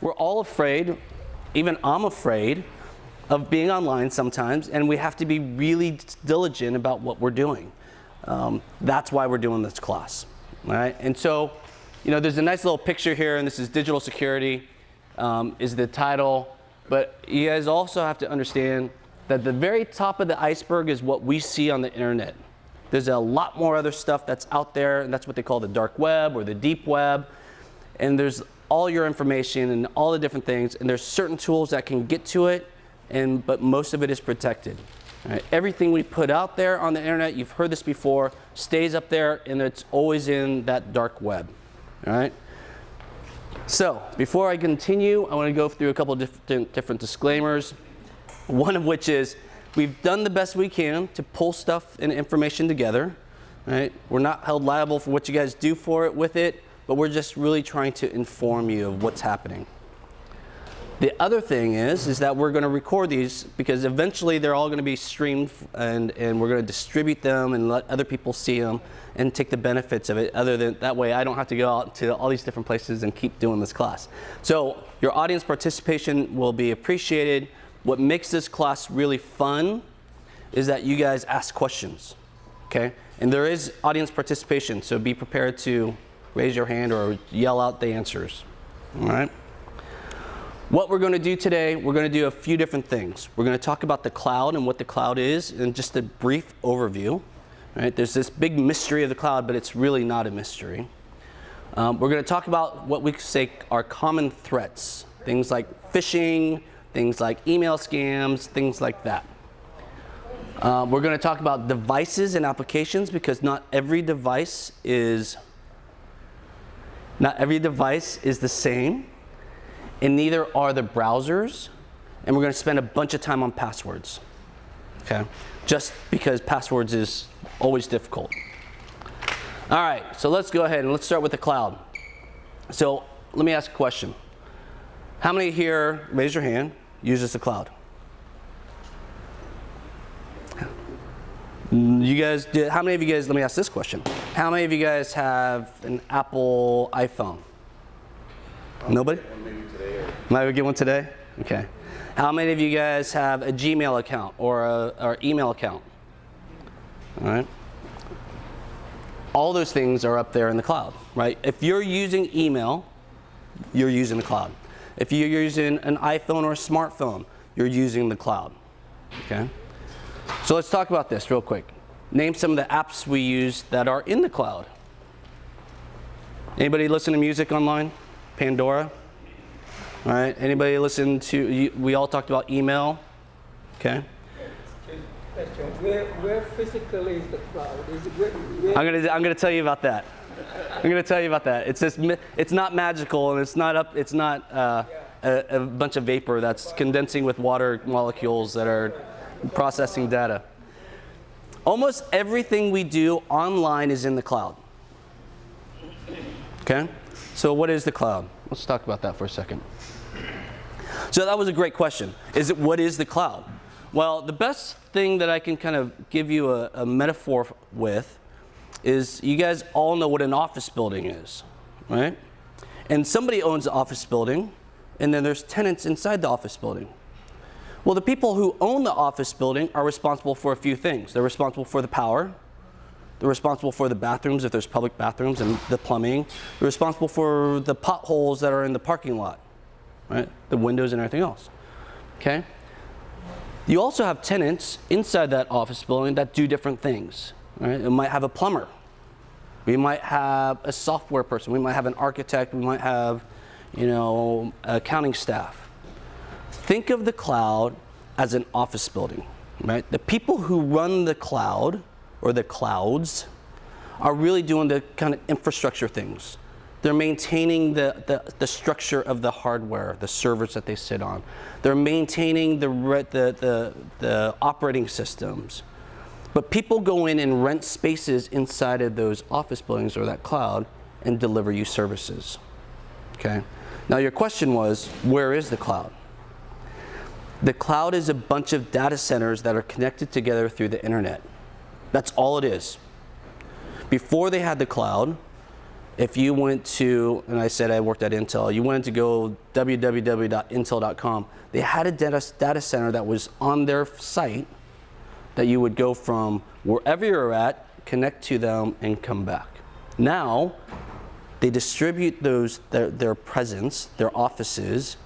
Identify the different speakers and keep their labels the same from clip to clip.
Speaker 1: we're all afraid, even I'm afraid, of being online sometimes, and we have to be really diligent about what we're doing. That's why we're doing this class, all right? And so, there's a nice little picture here, and this is digital security, is the title, but you guys also have to understand that the very top of the iceberg is what we see on the internet. There's a lot more other stuff that's out there, and that's what they call the dark web or the deep web, and there's all your information and all the different things, and there's certain tools that can get to it, but most of it is protected. Right? Everything we put out there on the internet, you've heard this before, stays up there, and it's always in that dark web. All right? So before I continue, I want to go through a couple of different disclaimers. One of which is we've done the best we can to pull stuff and information together. Right? We're not held liable for what you guys do with it, but we're just really trying to inform you of what's happening. The other thing is that we're going to record these because eventually they're all going to be streamed, and we're going to distribute them and let other people see them and take the benefits of it. That way I don't have to go out to all these different places and keep doing this class. So your audience participation will be appreciated. What makes this class really fun is that you guys ask questions, okay? And there is audience participation, so be prepared to raise your hand or yell out the answers, all right? What we're going to do today, we're going to do a few different things. We're going to talk about the cloud and what the cloud is, and just a brief overview. Right? There's this big mystery of the cloud, but it's really not a mystery. We're going to talk about what we say are common threats, things like phishing, things like email scams, things like that. We're going to talk about devices and applications because not every device is the same. And neither are the browsers, and we're going to spend a bunch of time on passwords, okay? Just because passwords is always difficult. All right, so let's go ahead and let's start with the cloud. So let me ask a question. How many here, raise your hand, uses the cloud? You guys did, how many of you guys, let me ask this question. How many of you guys have an Apple iPhone? Nobody? Might we get one today? Okay. How many of you guys have a Gmail account or an email account? All right. All those things are up there in the cloud, right? If you're using email, you're using the cloud. If you're using an iPhone or a smartphone, you're using the cloud, okay? So let's talk about this real quick. Name some of the apps we use that are in the cloud. Anybody listen to music online? Pandora? All right, anybody listen to, we all talked about email, okay?
Speaker 2: Where physically is the cloud? Is it
Speaker 1: I'm gonna tell you about that. It's not magical, and it's not a bunch of vapor that's condensing with water molecules that are processing data. Almost everything we do online is in the cloud, okay? So what is the cloud? Let's talk about that for a second. So that was a great question. What is the cloud? Well, the best thing that I can kind of give you a metaphor with is you guys all know what an office building is, right? And somebody owns the office building, and then there's tenants inside the office building. Well, the people who own the office building are responsible for a few things. They're responsible for the power. They're responsible for the bathrooms, if there's public bathrooms, and the plumbing. They're responsible for the potholes that are in the parking lot, right? The windows and everything else, okay? You also have tenants inside that office building that do different things, right? It might have a plumber. We might have a software person. We might have an architect. We might have, accounting staff. Think of the cloud as an office building, right? The people who run the cloud or the clouds are really doing the kind of infrastructure things. They're maintaining the structure of the hardware, the servers that they sit on. They're maintaining the operating systems. But people go in and rent spaces inside of those office buildings or that cloud and deliver you services, okay? Now your question was, where is the cloud? The cloud is a bunch of data centers that are connected together through the internet. That's all it is. Before they had the cloud, if you went to, and I said I worked at Intel, you wanted to go www.intel.com, they had a data center that was on their site that you would go from wherever you're at, connect to them, and come back. Now, they distribute their presence, their offices,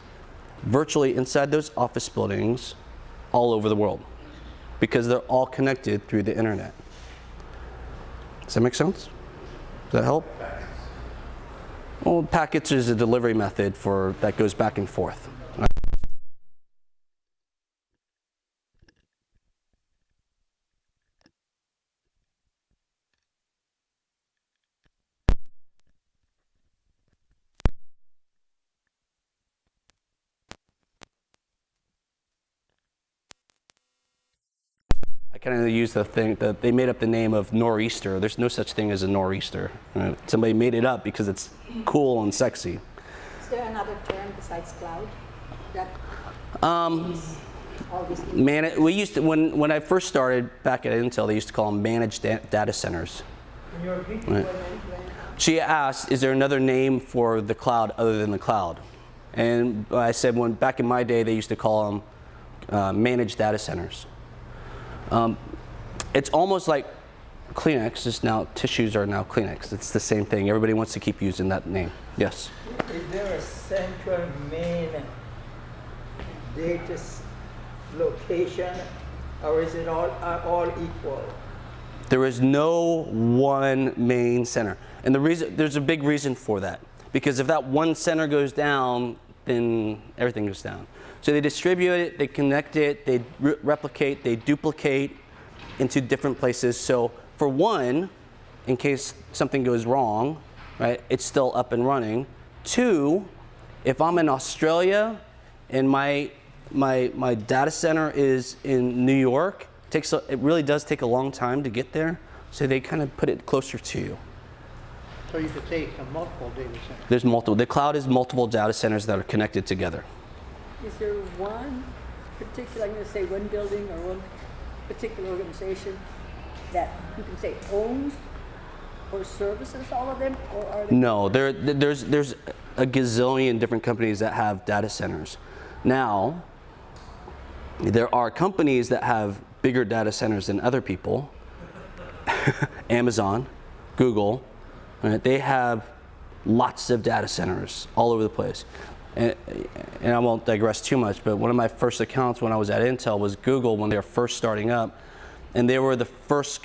Speaker 1: virtually inside those office buildings all over the world because they're all connected through the internet. Does that make sense? Does that help? Well, packets is a delivery method that goes back and forth. I kind of use the thing that they made up the name of nor'easter. There's no such thing as a nor'easter. Somebody made it up because it's cool and sexy.
Speaker 3: Is there another term besides cloud? That
Speaker 1: we used to, when I first started back at Intel, they used to call them managed data centers.
Speaker 2: Can you repeat?
Speaker 1: Right. She asked, is there another name for the cloud other than the cloud? And I said, back in my day, they used to call them managed data centers. It's almost like Kleenex is now, tissues are now Kleenex. It's the same thing. Everybody wants to keep using that name. Yes?
Speaker 2: Is there a central main data location, or is it all equal?
Speaker 1: There is no one main center. And there's a big reason for that. Because if that one center goes down, then everything goes down. So they distribute it, they connect it, they replicate, they duplicate into different places. So for one, in case something goes wrong, right, it's still up and running. Two, if I'm in Australia and my data center is in New York, it really does take a long time to get there. So they kind of put it closer to you.
Speaker 4: So you could say multiple data centers.
Speaker 1: There's multiple. The cloud is multiple data centers that are connected together.
Speaker 3: Is there one particular, I'm going to say one building or one particular organization that you can say owns or services all of them, or are they?
Speaker 1: No, there's a gazillion different companies that have data centers. Now, there are companies that have bigger data centers than other people. Amazon, Google, right? They have lots of data centers all over the place. And I won't digress too much, but one of my first accounts when I was at Intel was Google when they were first starting up. And they were the first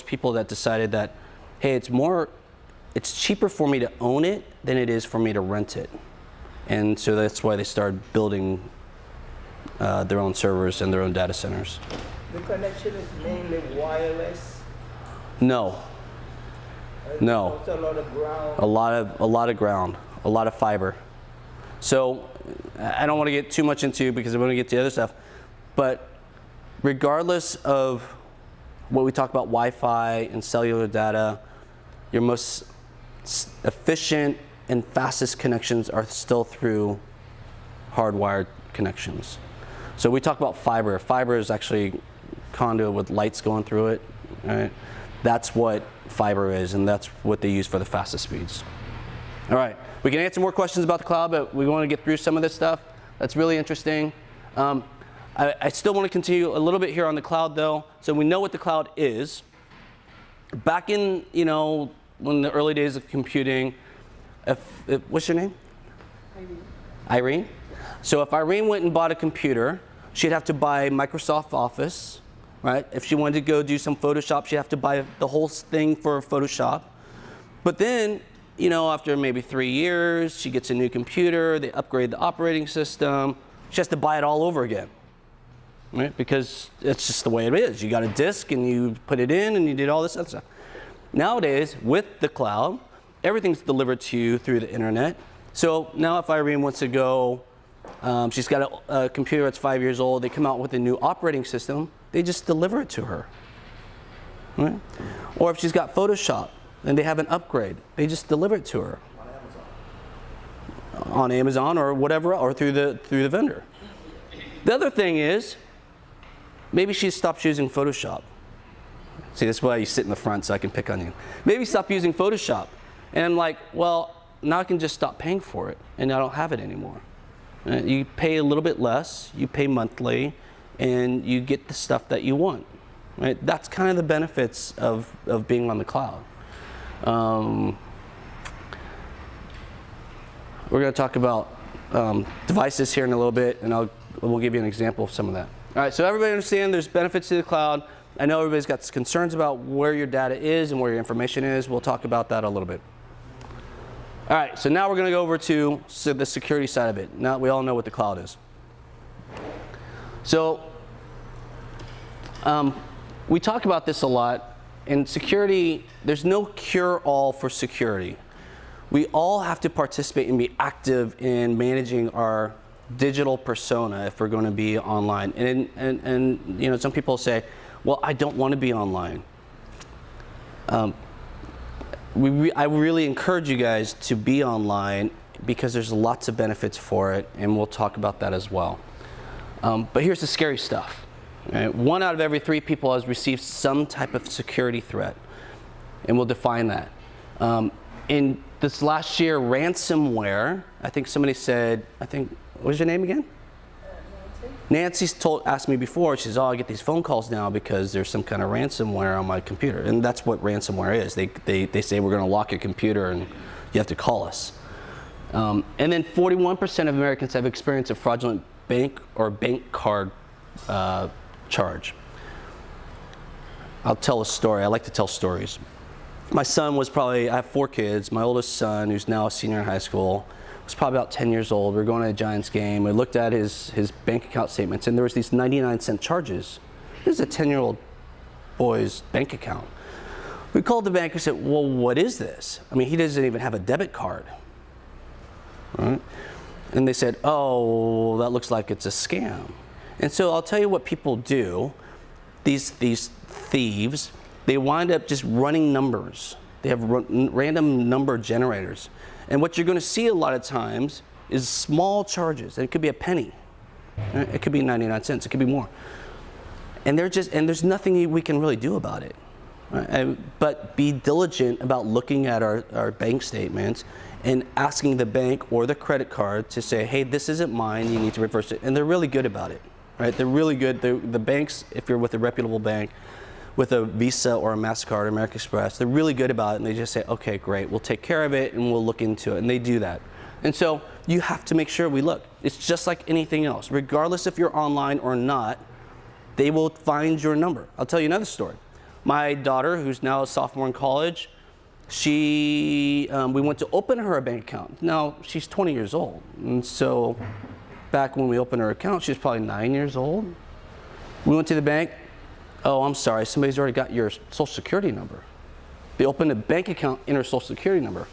Speaker 1: people that decided that, hey, it's cheaper for me to own it than it is for me to rent it. And so that's why they started building their own servers and their own data centers.
Speaker 2: The connection is mainly wireless.
Speaker 1: No. No.
Speaker 2: Also a lot of ground.
Speaker 1: A lot of ground, a lot of fiber. So I don't want to get too much into because I want to get to the other stuff, but regardless of what we talk about Wi-Fi and cellular data, your most efficient and fastest connections are still through hardwired connections. So we talk about fiber. Fiber is actually conduit with lights going through it, right? That's what fiber is, and that's what they use for the fastest speeds. All right, we can answer more questions about the cloud, but we want to get through some of this stuff. That's really interesting. I still want to continue a little bit here on the cloud, though. So we know what the cloud is. Back in, when the early days of computing, what's your name? Irene. So if Irene went and bought a computer, she'd have to buy Microsoft Office, right? If she wanted to go do some Photoshop, she'd have to buy the whole thing for Photoshop. But then, after maybe 3 years, she gets a new computer, they upgrade the operating system, she has to buy it all over again, right? Because it's just the way it is. You got a disk and you put it in and you did all this other stuff. Nowadays, with the cloud, everything's delivered to you through the internet. So now if Irene wants to go, she's got a computer that's 5 years old, they come out with a new operating system, they just deliver it to her, right? Or if she's got Photoshop and they have an upgrade, they just deliver it to her. On Amazon or whatever, or through the vendor. The other thing is, maybe she stops using Photoshop. See, that's why you sit in the front so I can pick on you. Maybe stop using Photoshop. And I'm like, well, now I can just stop paying for it, and I don't have it anymore. You pay a little bit less, you pay monthly, and you get the stuff that you want. Right? That's kind of the benefits of being on the cloud. We're going to talk about devices here in a little bit, and we'll give you an example of some of that. All right, so everybody understand there's benefits to the cloud. I know everybody's got concerns about where your data is and where your information is. We'll talk about that a little bit. All right, so now we're going to go over to the security side of it. Now we all know what the cloud is. So we talk about this a lot. In security, there's no cure-all for security. We all have to participate and be active in managing our digital persona if we're going to be online. And you know, some people say, well, I don't want to be online. I really encourage you guys to be online because there's lots of benefits for it, and we'll talk about that as well. But here's the scary stuff. Right? 1 out of every 3 people has received some type of security threat, and we'll define that. In this last year, ransomware, I think somebody said, what was your name again? Nancy's asked me before, she says, oh, I get these phone calls now because there's some kind of ransomware on my computer. And that's what ransomware is. They say we're going to lock your computer and you have to call us. And then 41% of Americans have experienced a fraudulent bank or bank card charge. I'll tell a story. I like to tell stories. My son was I have 4 kids. My oldest son, who's now a senior in high school, was probably about 10 years old. We were going to a Giants game. We looked at his bank account statements, and there was these 99-cent charges. This is a 10-year-old boy's bank account. We called the bank and said, well, what is this? I mean, he doesn't even have a debit card. Right? And they said, oh, that looks like it's a scam. And so I'll tell you what people do. These thieves, they wind up just running numbers. They have random number generators. And what you're going to see a lot of times is small charges. And it could be a penny. It could be 99 cents. It could be more. And there's nothing we can really do about it. Right? But be diligent about looking at our bank statements and asking the bank or the credit card to say, hey, this isn't mine. You need to reverse it. And they're really good about it. Right? They're really good. The banks, if you're with a reputable bank, with a Visa or a MasterCard or American Express, they're really good about it, and they just say, okay, great, we'll take care of it and we'll look into it, and they do that. And so you have to make sure we look. It's just like anything else. Regardless if you're online or not, they will find your number. I'll tell you another story. My daughter, who's now a sophomore in college, we went to open her a bank account. Now, she's 20 years old, and so back when we opened her account, she was probably 9 years old. We went to the bank. Oh, I'm sorry, somebody's already got your social security number. They opened a bank account in her social security number.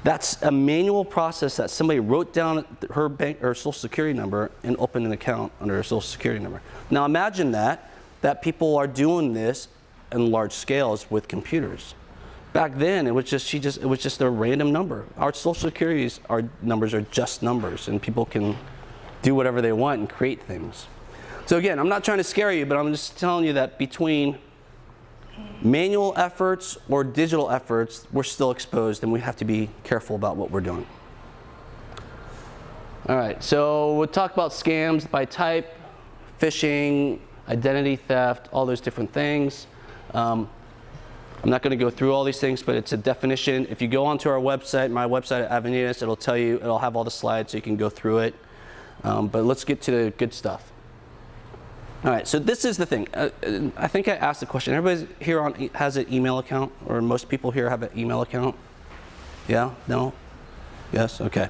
Speaker 1: That's a manual process that somebody wrote down her social security number and opened an account under her social security number. Now imagine that people are doing this in large scales with computers. Back then, it was just a random number. Our social security numbers are just numbers, and people can do whatever they want and create things. So again, I'm not trying to scare you, but I'm just telling you that between manual efforts or digital efforts, we're still exposed, and we have to be careful about what we're doing. All right, so we'll talk about scams by type, phishing, identity theft, all those different things. I'm not going to go through all these things, but it's a definition. If you go onto our website, my website at Avenidas, it'll have all the slides so you can go through it. But let's get to the good stuff. All right, so this is the thing. I think I asked the question. Everybody here has an email account, or most people here have an email account? Yeah? No? Yes? Okay.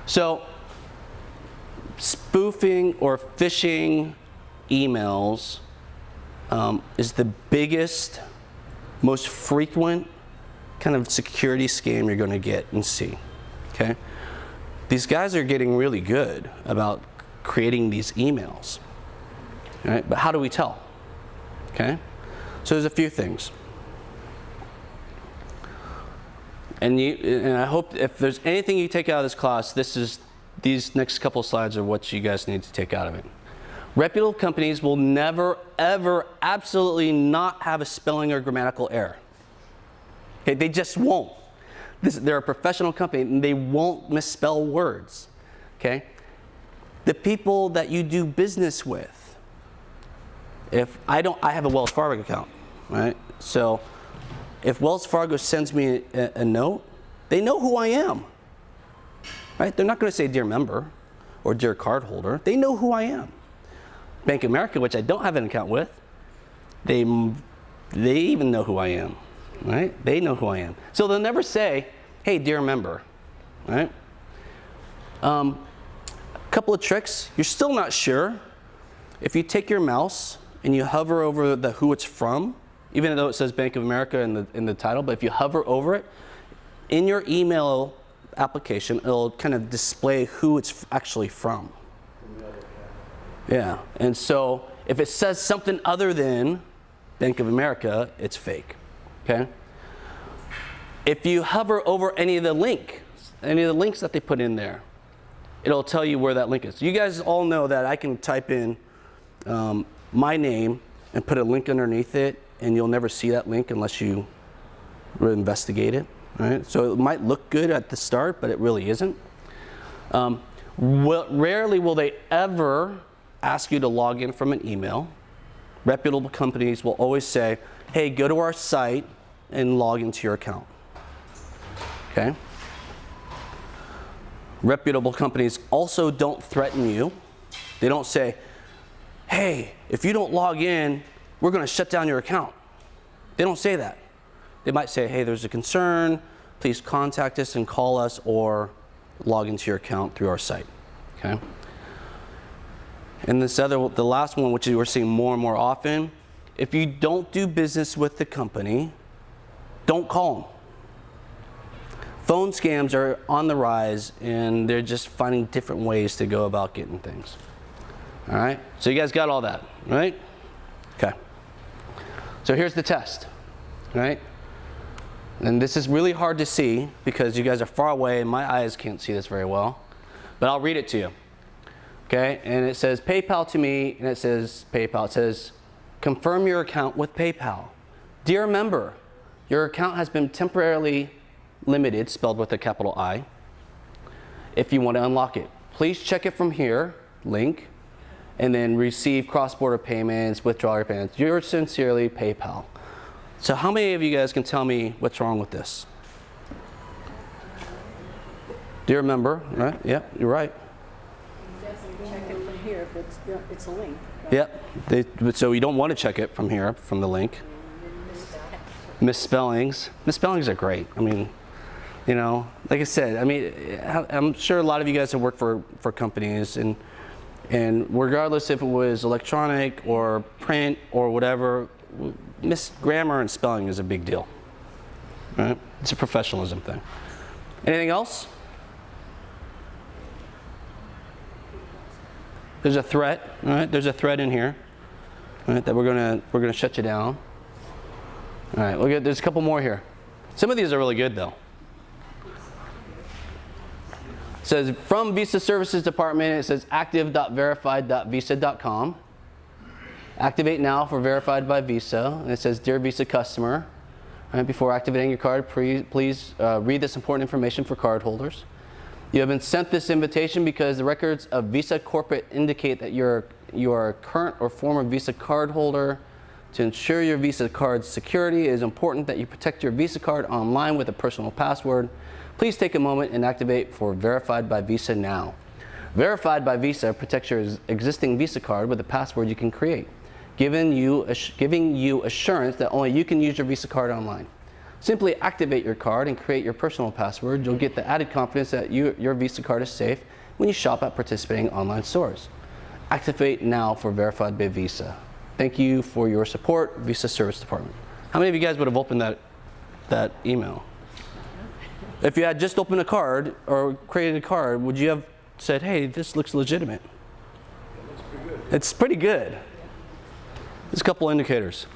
Speaker 1: So spoofing or phishing emails is the biggest, most frequent kind of security scam you're going to get and see. Okay? These guys are getting really good about creating these emails. Right? But how do we tell? Okay? So there's a few things. And I hope if there's anything you take out of this class, these next couple of slides are what you guys need to take out of it. Reputable companies will never, ever, absolutely not have a spelling or grammatical error. Okay? They just won't. they're a professional company, and they won't misspell words, okay? The people that you do business with, if I have a Wells Fargo account, right? So if Wells Fargo sends me a note, they know who I am, right? They're not going to say dear member or dear cardholder. They know who I am. Bank of America, which I don't have an account with, they even know who I am, right? They know who I am. So they'll never say, hey, dear member, right? Couple of tricks. You're still not sure. If you take your mouse and you hover over the who it's from, even though it says Bank of America in the title, but if you hover over it, in your email application, it'll kind of display who it's actually from. Yeah, and so if it says something other than Bank of America, it's fake, okay? If you hover over any of the links that they put in there, it'll tell you where that link is. You guys all know that I can type in my name and put a link underneath it, and you'll never see that link unless you investigate it, right? So it might look good at the start, but it really isn't. Rarely will they ever ask you to log in from an email. Reputable companies will always say, hey, go to our site and log into your account, okay? Reputable companies also don't threaten you. They don't say, hey, if you don't log in, we're going to shut down your account. They don't say that. They might say, hey, there's a concern. Please contact us and call us or log into your account through our site. Okay? And the last one, which we're seeing more and more often, if you don't do business with the company, don't call them. Phone scams are on the rise, and they're just finding different ways to go about getting things. All right? So you guys got all that, right? Okay. So here's the test, right? And this is really hard to see because you guys are far away and my eyes can't see this very well. But I'll read it to you. Okay? And it says PayPal to me, and it says PayPal. It says, confirm your account with PayPal. Dear member, your account has been temporarily limited, spelled with a capital I, if you want to unlock it. Please check it from here, link, and then receive cross-border payments, withdraw your payments. Yours sincerely, PayPal. So how many of you guys can tell me what's wrong with this? Dear member, right? Yeah, you're right.
Speaker 3: Check it from here if it's a link.
Speaker 1: Yep. So you don't want to check it from here, from the link. Misspellings. Misspellings are great. I mean, you know, like I said, I mean, I'm sure a lot of you guys have worked for companies, and regardless if it was electronic or print or whatever, grammar and spelling is a big deal, right? It's a professionalism thing. Anything else? There's a threat, right? There's a threat in here, right? That we're gonna shut you down. All right, look at, there's a couple more here. Some of these are really good though. It says from Visa Services Department, it says active.verified.visa.com. Activate now for verified by Visa. And it says, dear Visa customer, right, before activating your card, please read this important information for cardholders. You have been sent this invitation because the records of Visa Corporate indicate that you are a current or former Visa cardholder. To ensure your Visa card's security, it is important that you protect your Visa card online with a personal password. Please take a moment and activate for Verified by Visa now. Verified by Visa protects your existing Visa card with a password you can create, giving you assurance that only you can use your Visa card online. Simply activate your card and create your personal password. You'll get the added confidence that your Visa card is safe when you shop at participating online stores. Activate now for Verified by Visa. Thank you for your support, Visa Service Department. How many of you guys would have opened that email? If you had just opened a card or created a card, would you have said, hey, this looks legitimate?
Speaker 5: It looks pretty good.
Speaker 1: It's pretty good. There's a couple indicators.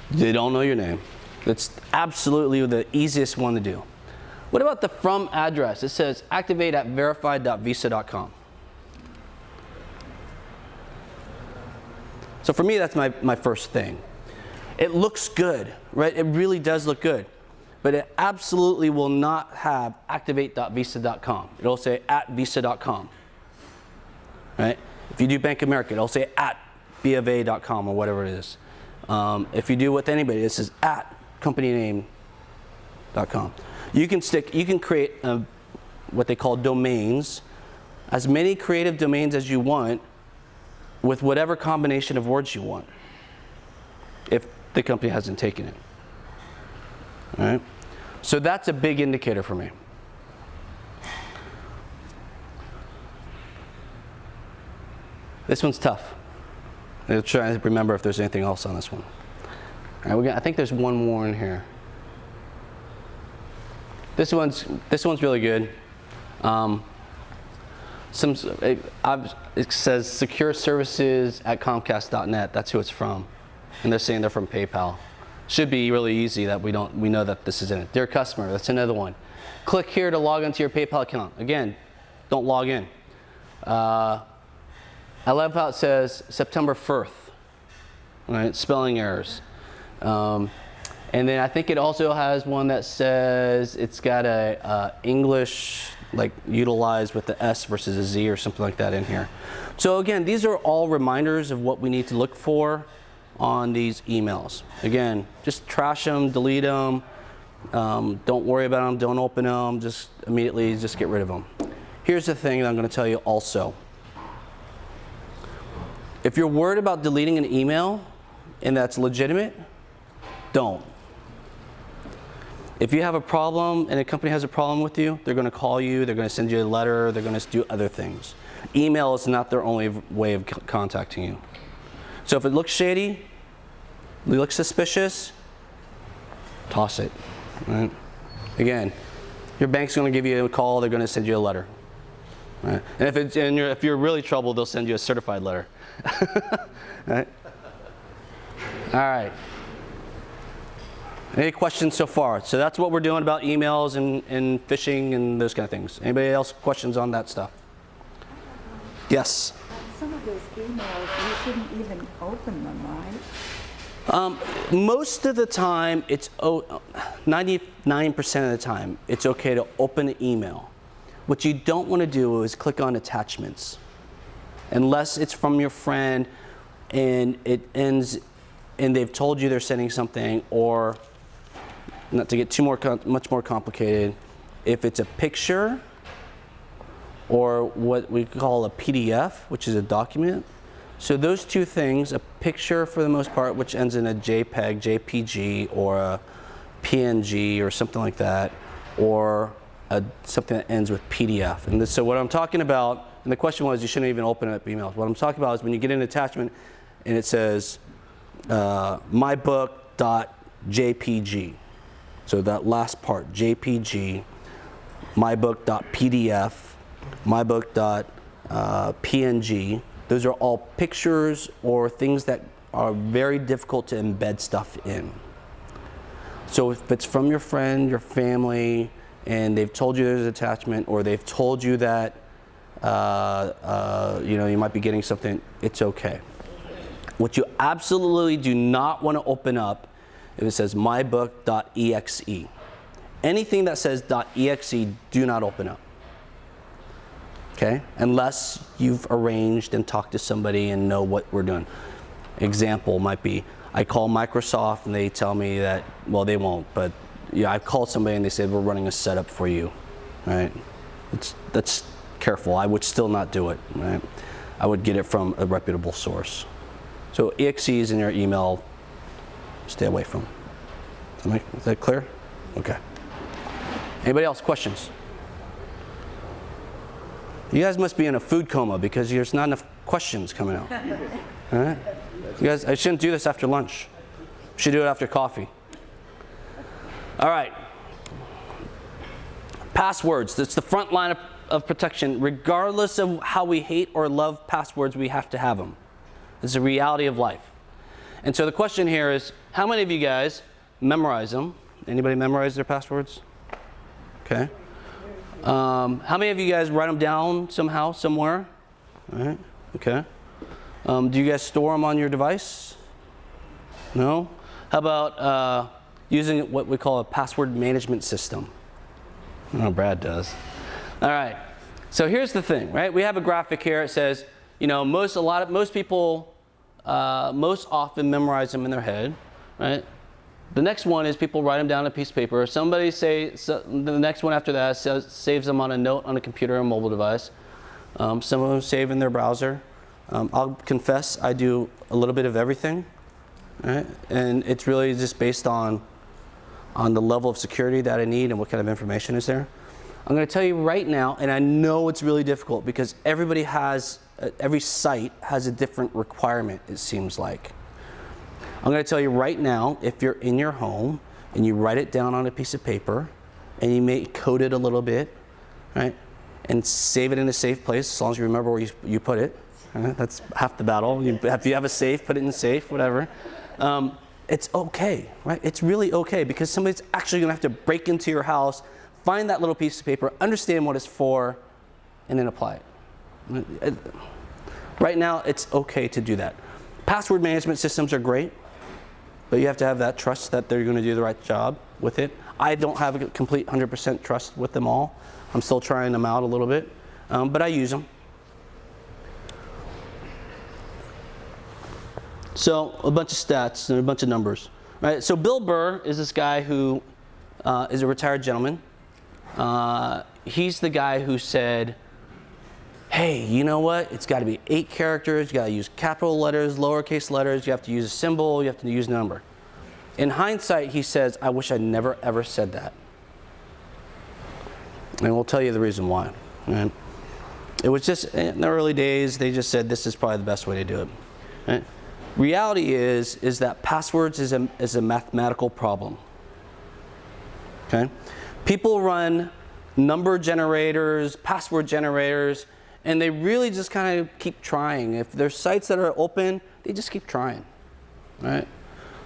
Speaker 1: They don't know your name. That's absolutely the easiest one to do. What about the from address? It says activate at verified.visa.com. So for me, that's my first thing. It looks good, right? It really does look good. but it absolutely will not have activate.visa.com. It'll say @visa.com. Right? If you do Bank of America, it'll say @bofa.com or whatever it is. If you do with anybody, it says @companyname.com. You can create what they call domains, as many creative domains as you want, with whatever combination of words you want, if the company hasn't taken it. All right? So that's a big indicator for me. This one's tough. I'll try to remember if there's anything else on this one. All right, I think there's one more in here. This one's really good. It says secure services at Comcast.net. That's who it's from, and they're saying they're from PayPal. Should be really easy that we know that this is in it. Dear customer, that's another one. Click here to log into your PayPal account. Again, don't log in. I love how it says September 1st, right? Spelling errors. And then I think it also has one that says it's got a English like utilized with the S versus a Z or something like that in here. So again, these are all reminders of what we need to look for on these emails. Again, just trash them, delete them. Don't worry about them. Don't open them. Just immediately just get rid of them. Here's the thing that I'm going to tell you also. If you're worried about deleting an email and that's legitimate, don't. If you have a problem and a company has a problem with you, they're going to call you, they're going to send you a letter, they're going to do other things. Email is not their only way of contacting you. So if it looks shady, it looks suspicious, toss it. Right? Again, your bank's going to give you a call, they're going to send you a letter. Right? And if you're really troubled, they'll send you a certified letter. Right? All right. Any questions so far? So that's what we're doing about emails and phishing and those kind of things. Anybody else questions on that stuff? Yes?
Speaker 6: Some of those emails, you shouldn't even open them, right?
Speaker 1: Most of the time, 99% of the time, it's okay to open an email. What you don't want to do is click on attachments. Unless it's from your friend and it ends and they've told you they're sending something, or not to get much more complicated, if it's a picture or what we call a PDF, which is a document. So those two things, a picture for the most part, which ends in a JPEG, JPG, or a PNG or something like that, or something that ends with PDF. And so what I'm talking about, and the question was you shouldn't even open up emails. What I'm talking about is when you get an attachment and it says mybook.jpg. So that last part, JPG, mybook.pdf, mybook.png. Those are all pictures or things that are very difficult to embed stuff in. So if it's from your friend, your family, and they've told you there's an attachment, or they've told you that you might be getting something, it's okay. What you absolutely do not want to open up if it says mybook.exe. Anything that says .exe, do not open up. Okay? Unless you've arranged and talked to somebody and know what we're doing. Example might be, I call Microsoft and they tell me that, well, they won't, but yeah, I've called somebody and they said, we're running a setup for you, right? That's careful. I would still not do it, right? I would get it from a reputable source. So EXEs in your email, stay away from. Is that clear? Okay. Anybody else? Questions? You guys must be in a food coma because there's not enough questions coming out. All right? You guys, I shouldn't do this after lunch. I should do it after coffee. All right. Passwords. That's the front line of protection. Regardless of how we hate or love passwords, we have to have them. It's a reality of life. And so the question here is, how many of you guys memorize them? Anybody memorize their passwords? Okay. How many of you guys write them down somehow, somewhere? All right. Okay. Do you guys store them on your device? No? How about using what we call a password management system. Oh, Brad does. All right. So here's the thing, right? We have a graphic here. It says, you know, most people most often memorize them in their head, right? The next one is people write them down on a piece of paper. Somebody the next one after that saves them on a note on a computer or mobile device. Some of them save in their browser. I'll confess, I do a little bit of everything, right? And it's really just based on the level of security that I need and what kind of information is there. I'm going to tell you right now, and I know it's really difficult because every site has a different requirement, it seems like. I'm going to tell you right now, if you're in your home and you write it down on a piece of paper and you may code it a little bit, right? And save it in a safe place, as long as you remember where you put it. Right? That's half the battle. If you have a safe, put it in a safe, whatever. It's okay, right? It's really okay because somebody's actually going to have to break into your house, find that little piece of paper, understand what it's for, and then apply it. Right now, it's okay to do that. Password management systems are great, but you have to have that trust that they're going to do the right job with it. I don't have a complete 100% trust with them all. I'm still trying them out a little bit, but I use them. So a bunch of stats and a bunch of numbers. Right? So Bill Burr is this guy who is a retired gentleman. He's the guy who said, hey, you know what? It's got to be 8 characters. You got to use capital letters, lowercase letters. You have to use a symbol. You have to use a number. In hindsight, he says, I wish I never, ever said that. And we'll tell you the reason why. Right? It was just, in the early days, they just said this is probably the best way to do it. Right? Reality is that passwords is a mathematical problem. Okay? People run number generators, password generators, and they really just kind of keep trying. If there's sites that are open, they just keep trying. Right?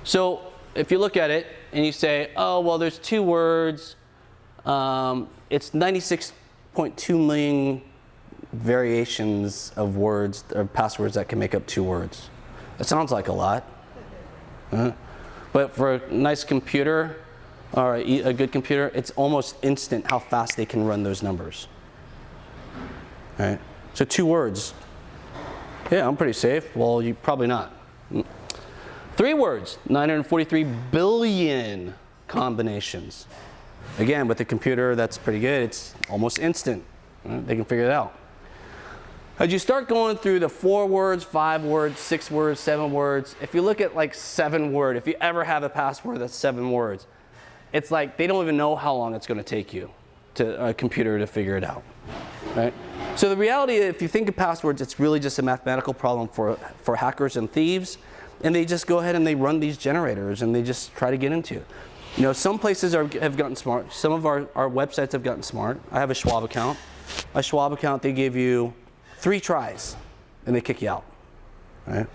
Speaker 1: So if you look at it and you say, oh, well, there's 2 words, it's 96.2 million variations of words or passwords that can make up 2 words. It sounds like a lot. But for a nice computer or a good computer, it's almost instant how fast they can run those numbers. Right? So 2 words. Yeah, I'm pretty safe. Well, you probably not. 3 words, 943 billion combinations. Again, with a computer, that's pretty good. It's almost instant. Right? They can figure it out. As you start going through the 4 words, 5 words, 6 words, 7 words, if you look at like 7 word, if you ever have a password that's 7 words, it's like they don't even know how long it's going to take you to a computer to figure it out. Right? So the reality, if you think of passwords, it's really just a mathematical problem for hackers and thieves, and they just go ahead and they run these generators and they just try to get into it. You know, some places have gotten smart. Some of our websites have gotten smart. I have a Schwab account. A Schwab account, they give you 3 tries and they kick you out. Right?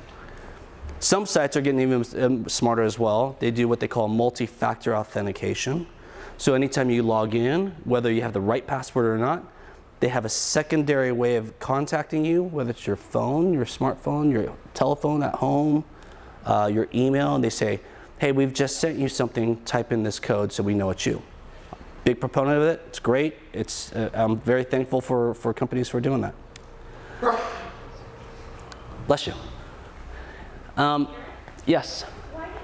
Speaker 1: Some sites are getting even smarter as well. They do what they call multi-factor authentication. So anytime you log in, whether you have the right password or not, they have a secondary way of contacting you, whether it's your phone, your smartphone, your telephone at home, your email, and they say, hey, we've just sent you something, type in this code so we know it's you. Big proponent of it, it's great. I'm very thankful for companies for doing that. Bless you. Yes?
Speaker 7: Why did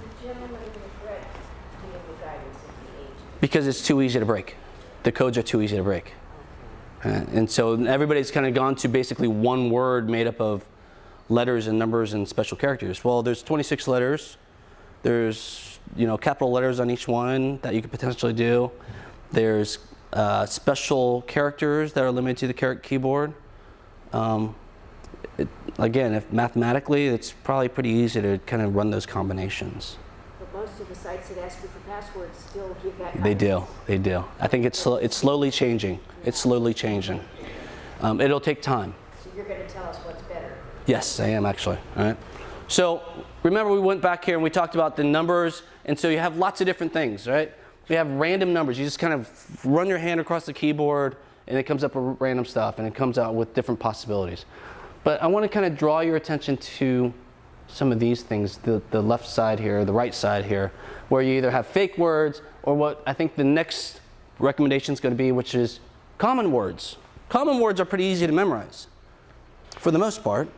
Speaker 7: the gentleman in the thread give the guidance of the age?
Speaker 1: Because it's too easy to break. The codes are too easy to break. And so everybody's kind of gone to basically one word made up of letters and numbers and special characters. Well, there's 26 letters. There's, capital letters on each one that you could potentially do. There's special characters that are limited to the keyboard. Again, if mathematically, it's probably pretty easy to kind of run those combinations.
Speaker 7: But most of the sites that ask you for passwords still give that
Speaker 1: They do. I think it's slowly changing. It's slowly changing. It'll take time.
Speaker 7: So you're going to tell us what's better.
Speaker 1: Yes, I am actually. All right. So remember we went back here and we talked about the numbers, and so you have lots of different things, right? We have random numbers. You just kind of run your hand across the keyboard and it comes up with random stuff and it comes out with different possibilities. But I want to kind of draw your attention to some of these things, the left side here, the right side here, where you either have fake words or what I think the next recommendation is going to be, which is common words. Common words are pretty easy to memorize for the most part,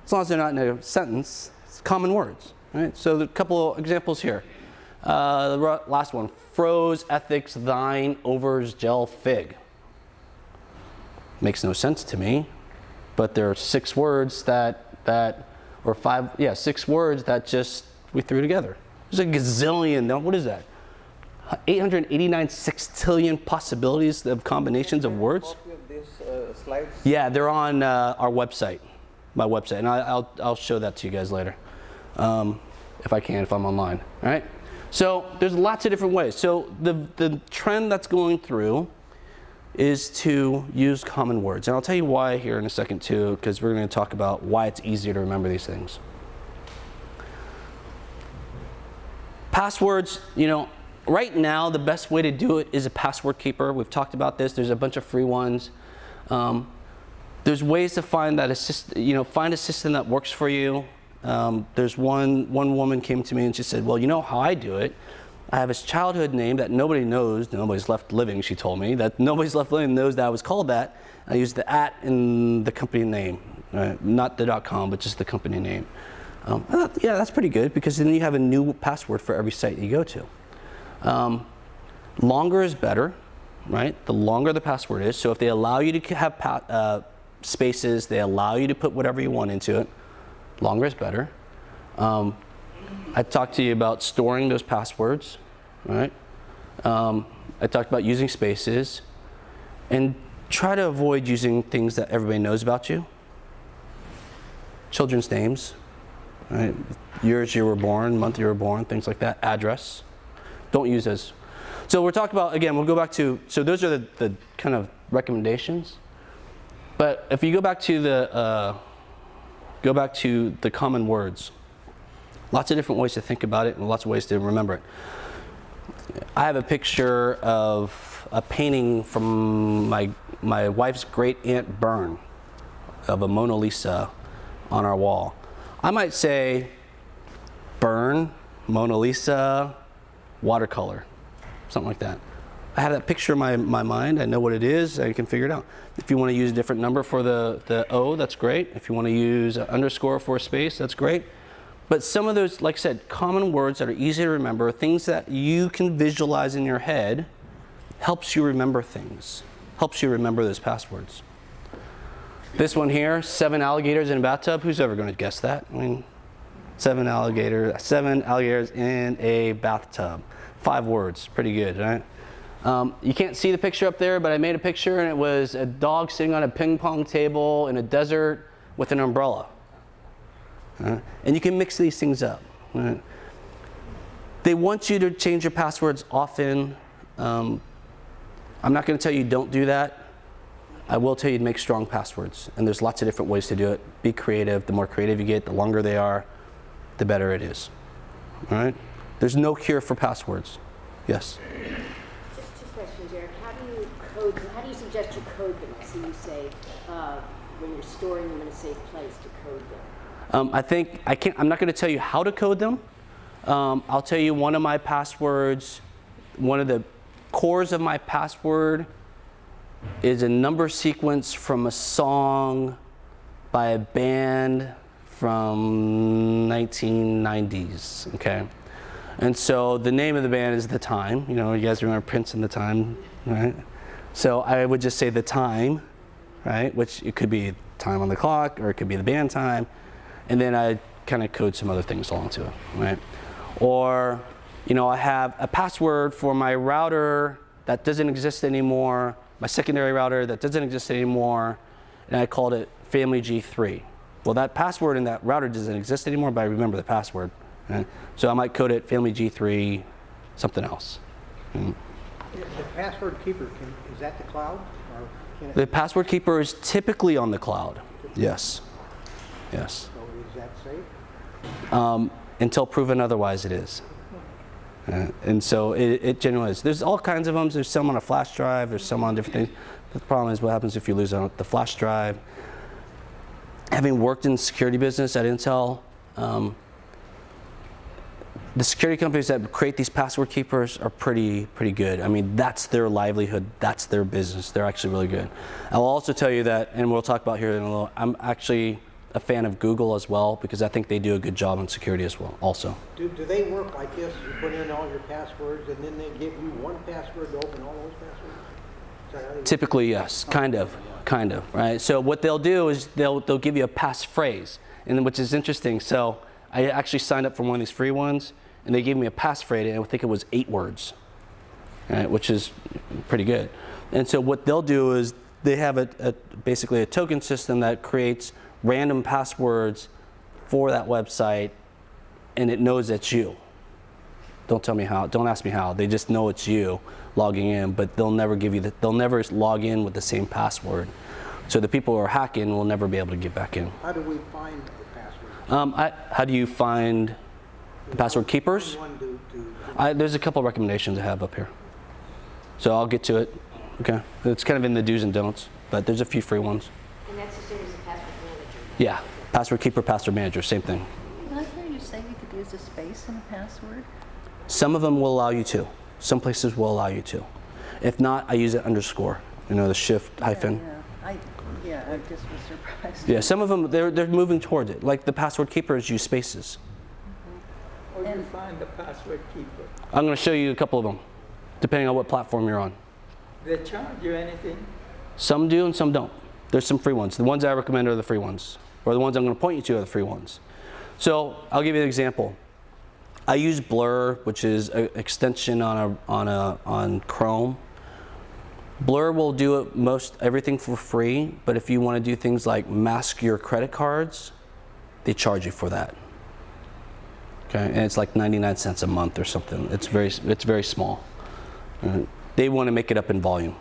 Speaker 1: as long as they're not in a sentence. It's common words, right? So a couple examples here. The last one, froze, ethics, thine, overs, gel, fig. Makes no sense to me, but there are 6 words or 6 words that just we threw together. There's a gazillion, what is that? 889 sextillion possibilities of combinations of words.
Speaker 8: Copy of these slides?
Speaker 1: Yeah, they're on our website, my website, and I'll show that to you guys later, if I can, if I'm online. All right. So there's lots of different ways. So the trend that's going through is to use common words, and I'll tell you why here in a second too, because we're going to talk about why it's easier to remember these things. Passwords, right now the best way to do it is a password keeper. We've talked about this. There's a bunch of free ones. There's ways to find that find a system that works for you. There's one woman came to me and she said, well, you know how I do it? I have this childhood name that nobody knows, nobody's left living, she told me, that nobody's left living knows that I was called that. I used the @ in the company name, not the .com, but just the company name. Yeah, that's pretty good, because then you have a new password for every site you go to. Longer is better, right? The longer the password is. So if they allow you to have spaces, they allow you to put whatever you want into it, longer is better. I talked to you about storing those passwords, right? I talked about using spaces, and try to avoid using things that everybody knows about you. Children's names, right? Years you were born, month you were born, things like that. Address. Don't use those. So we're talking about, again, we'll go back to, so those are the kind of recommendations. But if you go back to the common words, lots of different ways to think about it and lots of ways to remember it. I have a picture of a painting from my wife's great aunt Byrne of a Mona Lisa on our wall. I might say Byrne, Mona Lisa, watercolor, something like that. I have that picture in my mind. I know what it is. I can figure it out. If you want to use a different number for the O, that's great. If you want to use an underscore for a space, that's great. But some of those, like I said, common words that are easy to remember, things that you can visualize in your head, helps you remember things, helps you remember those passwords. This one here, 7 alligators in a bathtub. Who's ever going to guess that? I mean, 7 alligators in a bathtub. 5 words, pretty good, right? You can't see the picture up there, but I made a picture, and it was a dog sitting on a ping pong table in a desert with an umbrella. And you can mix these things up. Right? They want you to change your passwords often. I'm not going to tell you don't do that. I will tell you to make strong passwords, and there's lots of different ways to do it. Be creative. The more creative you get, the longer they are, the better it is. All right? There's no cure for passwords. Yes?
Speaker 7: Just 2 questions, Eric. How do you suggest you code them? So you say, when you're storing them in a safe place, to code them.
Speaker 1: I'm not going to tell you how to code them. I'll tell you one of my passwords, one of the cores of my password is a number sequence from a song by a band from 1990s, okay? And so the name of the band is The Time. You guys remember Prince and The Time, right? So I would just say The Time, right? Which it could be time on the clock, or it could be the band time. And then I kind of code some other things along to it, right? Or, I have a password for my router that doesn't exist anymore, my secondary router that doesn't exist anymore, and I called it Family G3. Well, that password in that router doesn't exist anymore, but I remember the password. Right? So I might code it Family G3 something else.
Speaker 4: The password keeper, is that the cloud? Or can it,
Speaker 1: The password keeper is typically on the cloud. Yes. Yes.
Speaker 4: so is that safe?
Speaker 1: Until proven otherwise, it is. And so it genuinely is. There's all kinds of them. There's some on a flash drive. There's some on different things. The problem is what happens if you lose the flash drive. Having worked in the security business at Intel, The security companies that create these password keepers are pretty good. I mean, that's their livelihood, that's their business. They're actually really good. I'll also tell you that, and we'll talk about here in a little, I'm actually a fan of Google as well, because I think they do a good job on security as well, also.
Speaker 4: Do they work like this? You put in all your passwords and then they give you one password to open all those passwords? Is that how they work?
Speaker 1: Typically, yes, kind of, right? So what they'll do is they'll give you a passphrase, and which is interesting. So I actually signed up for one of these free ones, and they gave me a passphrase, and I think it was 8 words, right, which is pretty good. And so what they'll do is they have basically a token system that creates random passwords for that website, and it knows it's you. Don't tell me how. Don't ask me how. They just know it's you logging in, but they'll never give you they'll never log in with the same password. So the people who are hacking will never be able to get back in.
Speaker 4: How do we find the password?
Speaker 1: How do you find the password keepers?
Speaker 4: One
Speaker 1: There's a couple recommendations I have up here. So I'll get to it. Okay. It's kind of in the do's and don'ts, but there's a few free ones.
Speaker 7: And that's the same as a password manager.
Speaker 1: Yeah. Password keeper, password manager, same thing.
Speaker 6: Did I hear you say you could use a space in a password?
Speaker 1: Some of them will allow you to. Some places will allow you to. If not, I use it underscore. You know, the shift hyphen.
Speaker 6: I just was surprised.
Speaker 1: Yeah, some of them, they're moving towards it. Like the password keepers use spaces.
Speaker 2: Or you find the password keeper.
Speaker 1: I'm going to show you a couple of them, depending on what platform you're on.
Speaker 2: They charge you anything?
Speaker 1: Some do and some don't. There's some free ones. The ones I recommend are the free ones, or the ones I'm going to point you to are the free ones. So I'll give you an example. I use Blur, which is an extension on Chrome. Blur will do everything for free, but if you want to do things like mask your credit cards, they charge you for that. Okay, and it's like 99 cents a month or something. It's very small. They want to make it up in volume.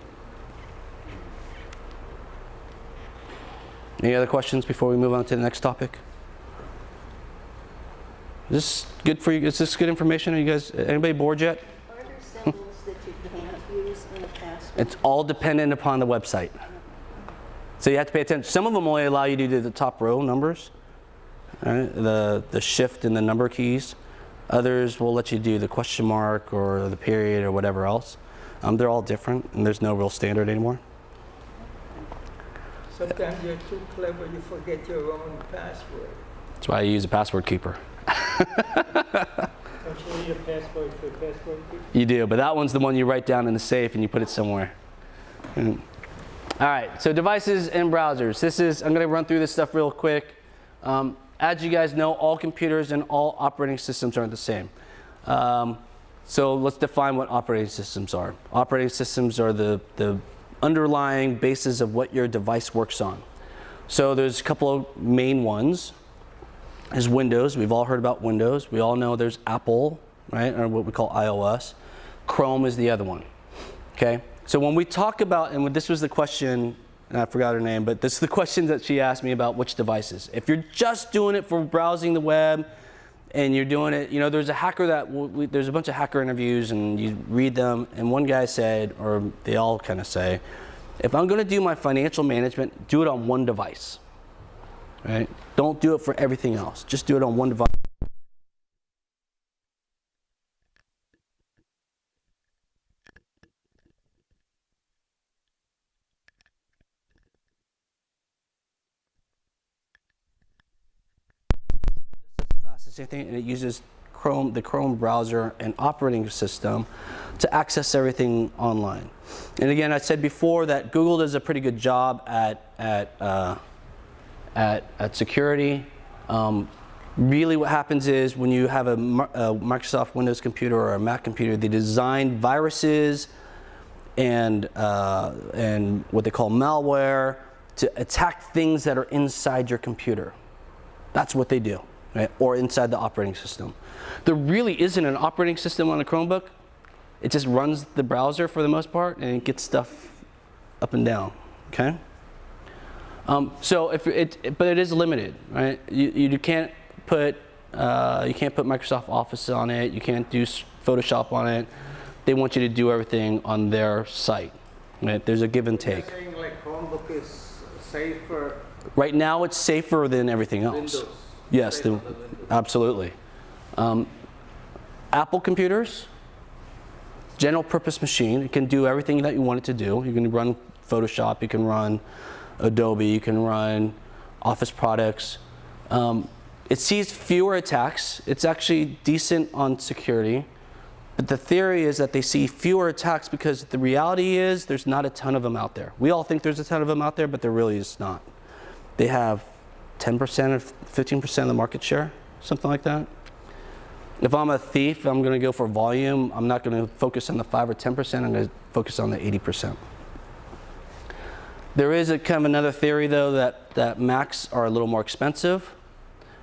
Speaker 1: Any other questions before we move on to the next topic? Is this good for you? Is this good information? Are you guys, anybody bored yet?
Speaker 3: Are there symbols that you can't use in a password?
Speaker 1: It's all dependent upon the website. So you have to pay attention. Some of them only allow you to do the top row numbers, right? The shift and the number keys. Others will let you do the question mark or the period or whatever else. They're all different, and there's no real standard anymore.
Speaker 2: Sometimes you're too clever, you forget your own password.
Speaker 1: That's why I use a password keeper.
Speaker 5: Don't you need a password for a password keeper?
Speaker 1: You do, but that one's the one you write down in the safe and you put it somewhere. All right, so devices and browsers. I'm going to run through this stuff real quick. As you guys know, all computers and all operating systems aren't the same. So let's define what operating systems are. Operating systems are the underlying basis of what your device works on. So there's a couple of main ones. There's Windows. We've all heard about Windows. We all know there's Apple, right, or what we call iOS. Chrome is the other one. Okay. So when we talk about, and this was the question, and I forgot her name, but this is the question that she asked me about which devices. If you're just doing it for browsing the web, and you're doing it, you know, there's a hacker there's a bunch of hacker interviews, and you read them, and one guy said, or they all kind of say, if I'm going to do my financial management, do it on one device, right? Don't do it for everything else. Just do it on one device. Thing, and it uses the Chrome browser and operating system to access everything online. And again, I said before that Google does a pretty good job at security. Really, what happens is when you have a Microsoft Windows computer or a Mac computer, they design viruses and what they call malware to attack things that are inside your computer. That's what they do. Right? Or inside the operating system. There really isn't an operating system on a Chromebook. It just runs the browser for the most part, and it gets stuff up and down. Okay. So but it is limited, right? You can't put Microsoft Office on it. You can't do Photoshop on it. They want you to do everything on their site. Right? There's a give and take.
Speaker 4: You're saying like Chromebook is safe for
Speaker 1: Right now, it's safer than everything else.
Speaker 4: Windows.
Speaker 1: Yes, absolutely. Apple computers, general purpose machine. It can do everything that you want it to do. You can run Photoshop, you can run Adobe, you can run Office products. It sees fewer attacks. It's actually decent on security. But the theory is that they see fewer attacks because the reality is there's not a ton of them out there. We all think there's a ton of them out there, but there really is not. They have 10% or 15% of the market share, something like that. If I'm a thief, I'm going to go for volume. I'm not going to focus on the 5 or 10%. I'm going to focus on the 80%. There is a kind of another theory, though, that Macs are a little more expensive,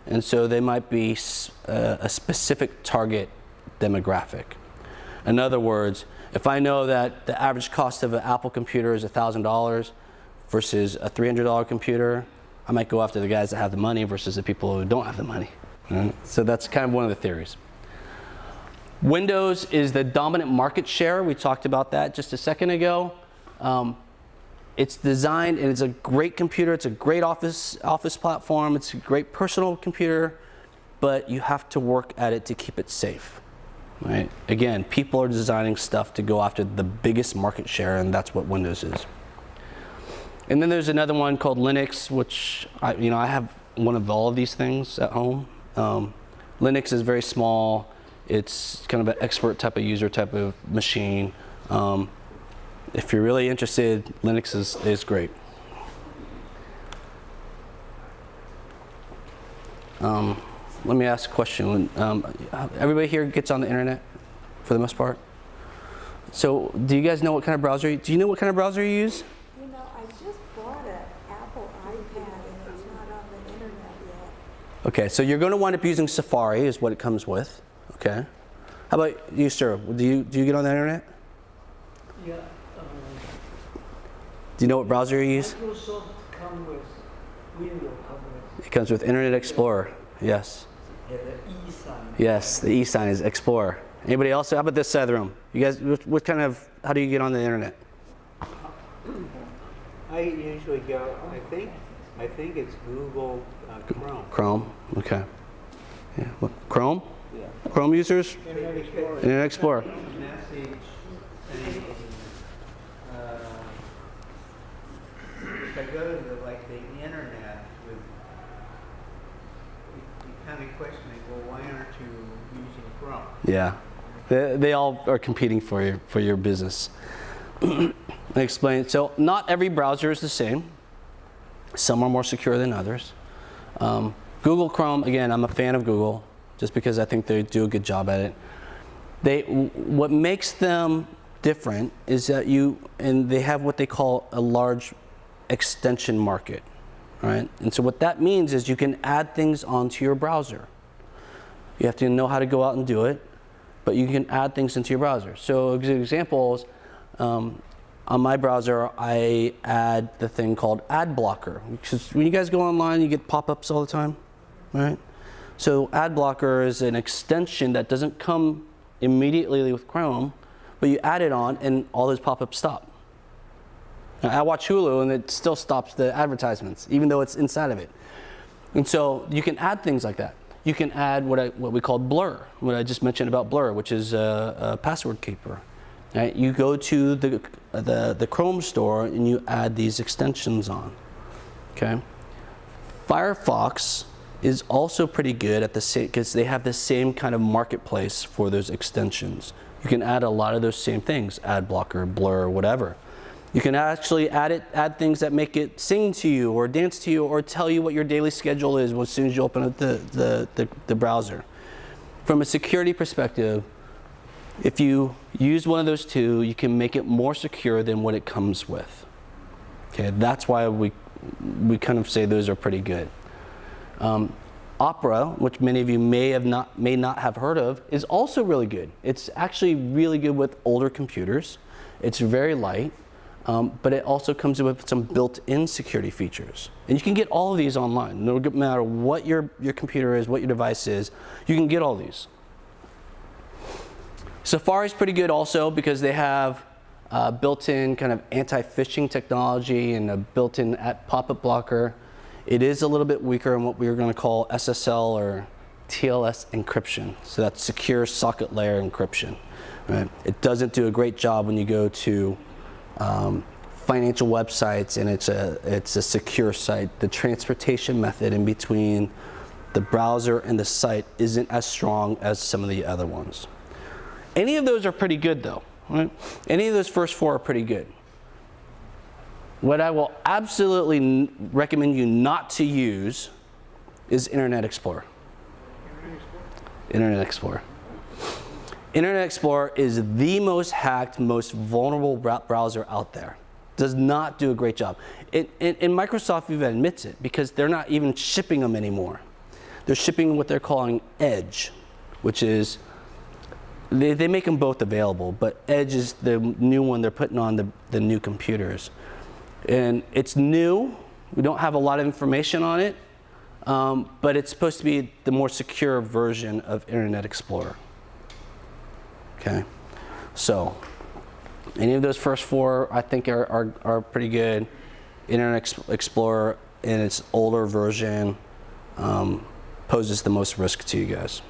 Speaker 1: and so they might be a specific target demographic. In other words, if I know that the average cost of an Apple computer is $1,000 versus a $300 computer, I might go after the guys that have the money versus the people who don't have the money. Right? So that's kind of one of the theories. Windows is the dominant market share. We talked about that just a second ago. It's designed, and it's a great computer. It's a great office platform. It's a great personal computer, but you have to work at it to keep it safe. Right? Again, people are designing stuff to go after the biggest market share, and that's what Windows is. And then there's another one called Linux, which I have one of all of these things at home. Linux is very small. It's kind of an expert type of user type of machine. If you're really interested, Linux is great. Let me ask a question. Everybody here gets on the internet for the most part. So do you guys know what kind of browser, do you know what kind of browser you use?
Speaker 6: You know, I just bought an Apple iPad and it's not on the internet yet.
Speaker 1: Okay, so you're going to wind up using Safari is what it comes with. Okay. How about you, sir? Do you get on the internet?
Speaker 5: Yeah.
Speaker 1: Do you know what browser you use?
Speaker 5: Microsoft come with Windows come with
Speaker 1: It comes with Internet Explorer. Yes.
Speaker 5: the e-sign.
Speaker 1: Yes, the e-sign is Explorer. Anybody else? How about this side of the room? You guys, what kind of, how do you get on the internet?
Speaker 8: I usually go, I think it's Google Chrome.
Speaker 1: Chrome, okay. Yeah, what, Chrome? Yeah. Chrome users?
Speaker 5: Internet Explorer.
Speaker 1: Internet Explorer.
Speaker 8: Message saying, if I go to the internet, you kind of question it, well, why aren't you using Chrome?
Speaker 1: Yeah, they all are competing for your business. I explain. So not every browser is the same. Some are more secure than others. Google Chrome, again, I'm a fan of Google just because I think they do a good job at it. What makes them different is that they have what they call a large extension market, right? And so what that means is you can add things onto your browser. You have to know how to go out and do it, but you can add things into your browser. So examples, on my browser, I add the thing called Ad Blocker. Because when you guys go online, you get pop-ups all the time, right? So Ad Blocker is an extension that doesn't come immediately with Chrome, but you add it on and all those pop-ups stop. Now, I watch Hulu and it still stops the advertisements, even though it's inside of it. And so you can add things like that. You can add what we call blur, what I just mentioned about blur, which is a password keeper. Right? You go to the Chrome store and you add these extensions on. Okay. Firefox is also pretty good at the same, because they have the same kind of marketplace for those extensions. You can add a lot of those same things, ad blocker, blur, whatever. You can actually add things that make it sing to you or dance to you or tell you what your daily schedule is as soon as you open up the browser. From a security perspective, if you use one of those two, you can make it more secure than what it comes with. Okay, that's why we kind of say those are pretty good. Opera, which many of you may not have heard of, is also really good. It's actually really good with older computers. It's very light, but it also comes with some built-in security features. And you can get all of these online. No matter what your computer is, what your device is, you can get all these. Safari's pretty good also because they have built-in kind of anti-phishing technology and a built-in pop-up blocker. It is a little bit weaker in what we are going to call SSL or TLS encryption. So that's secure socket layer encryption. Right? It doesn't do a great job when you go to financial websites and it's a secure site. The transportation method in between the browser and the site isn't as strong as some of the other ones. Any of those are pretty good though. Right? Any of those first 4 are pretty good. What I will absolutely recommend you not to use is Internet Explorer. Internet Explorer. Internet Explorer is the most hacked, most vulnerable browser out there. Does not do a great job. And Microsoft even admits it because they're not even shipping them anymore. They're shipping what they're calling Edge, which is, they make them both available, but Edge is the new one they're putting on the new computers. And it's new. We don't have a lot of information on it, but it's supposed to be the more secure version of Internet Explorer. Okay, so any of those first 4 I think are pretty good. Internet Explorer in its older version poses the most risk to you guys.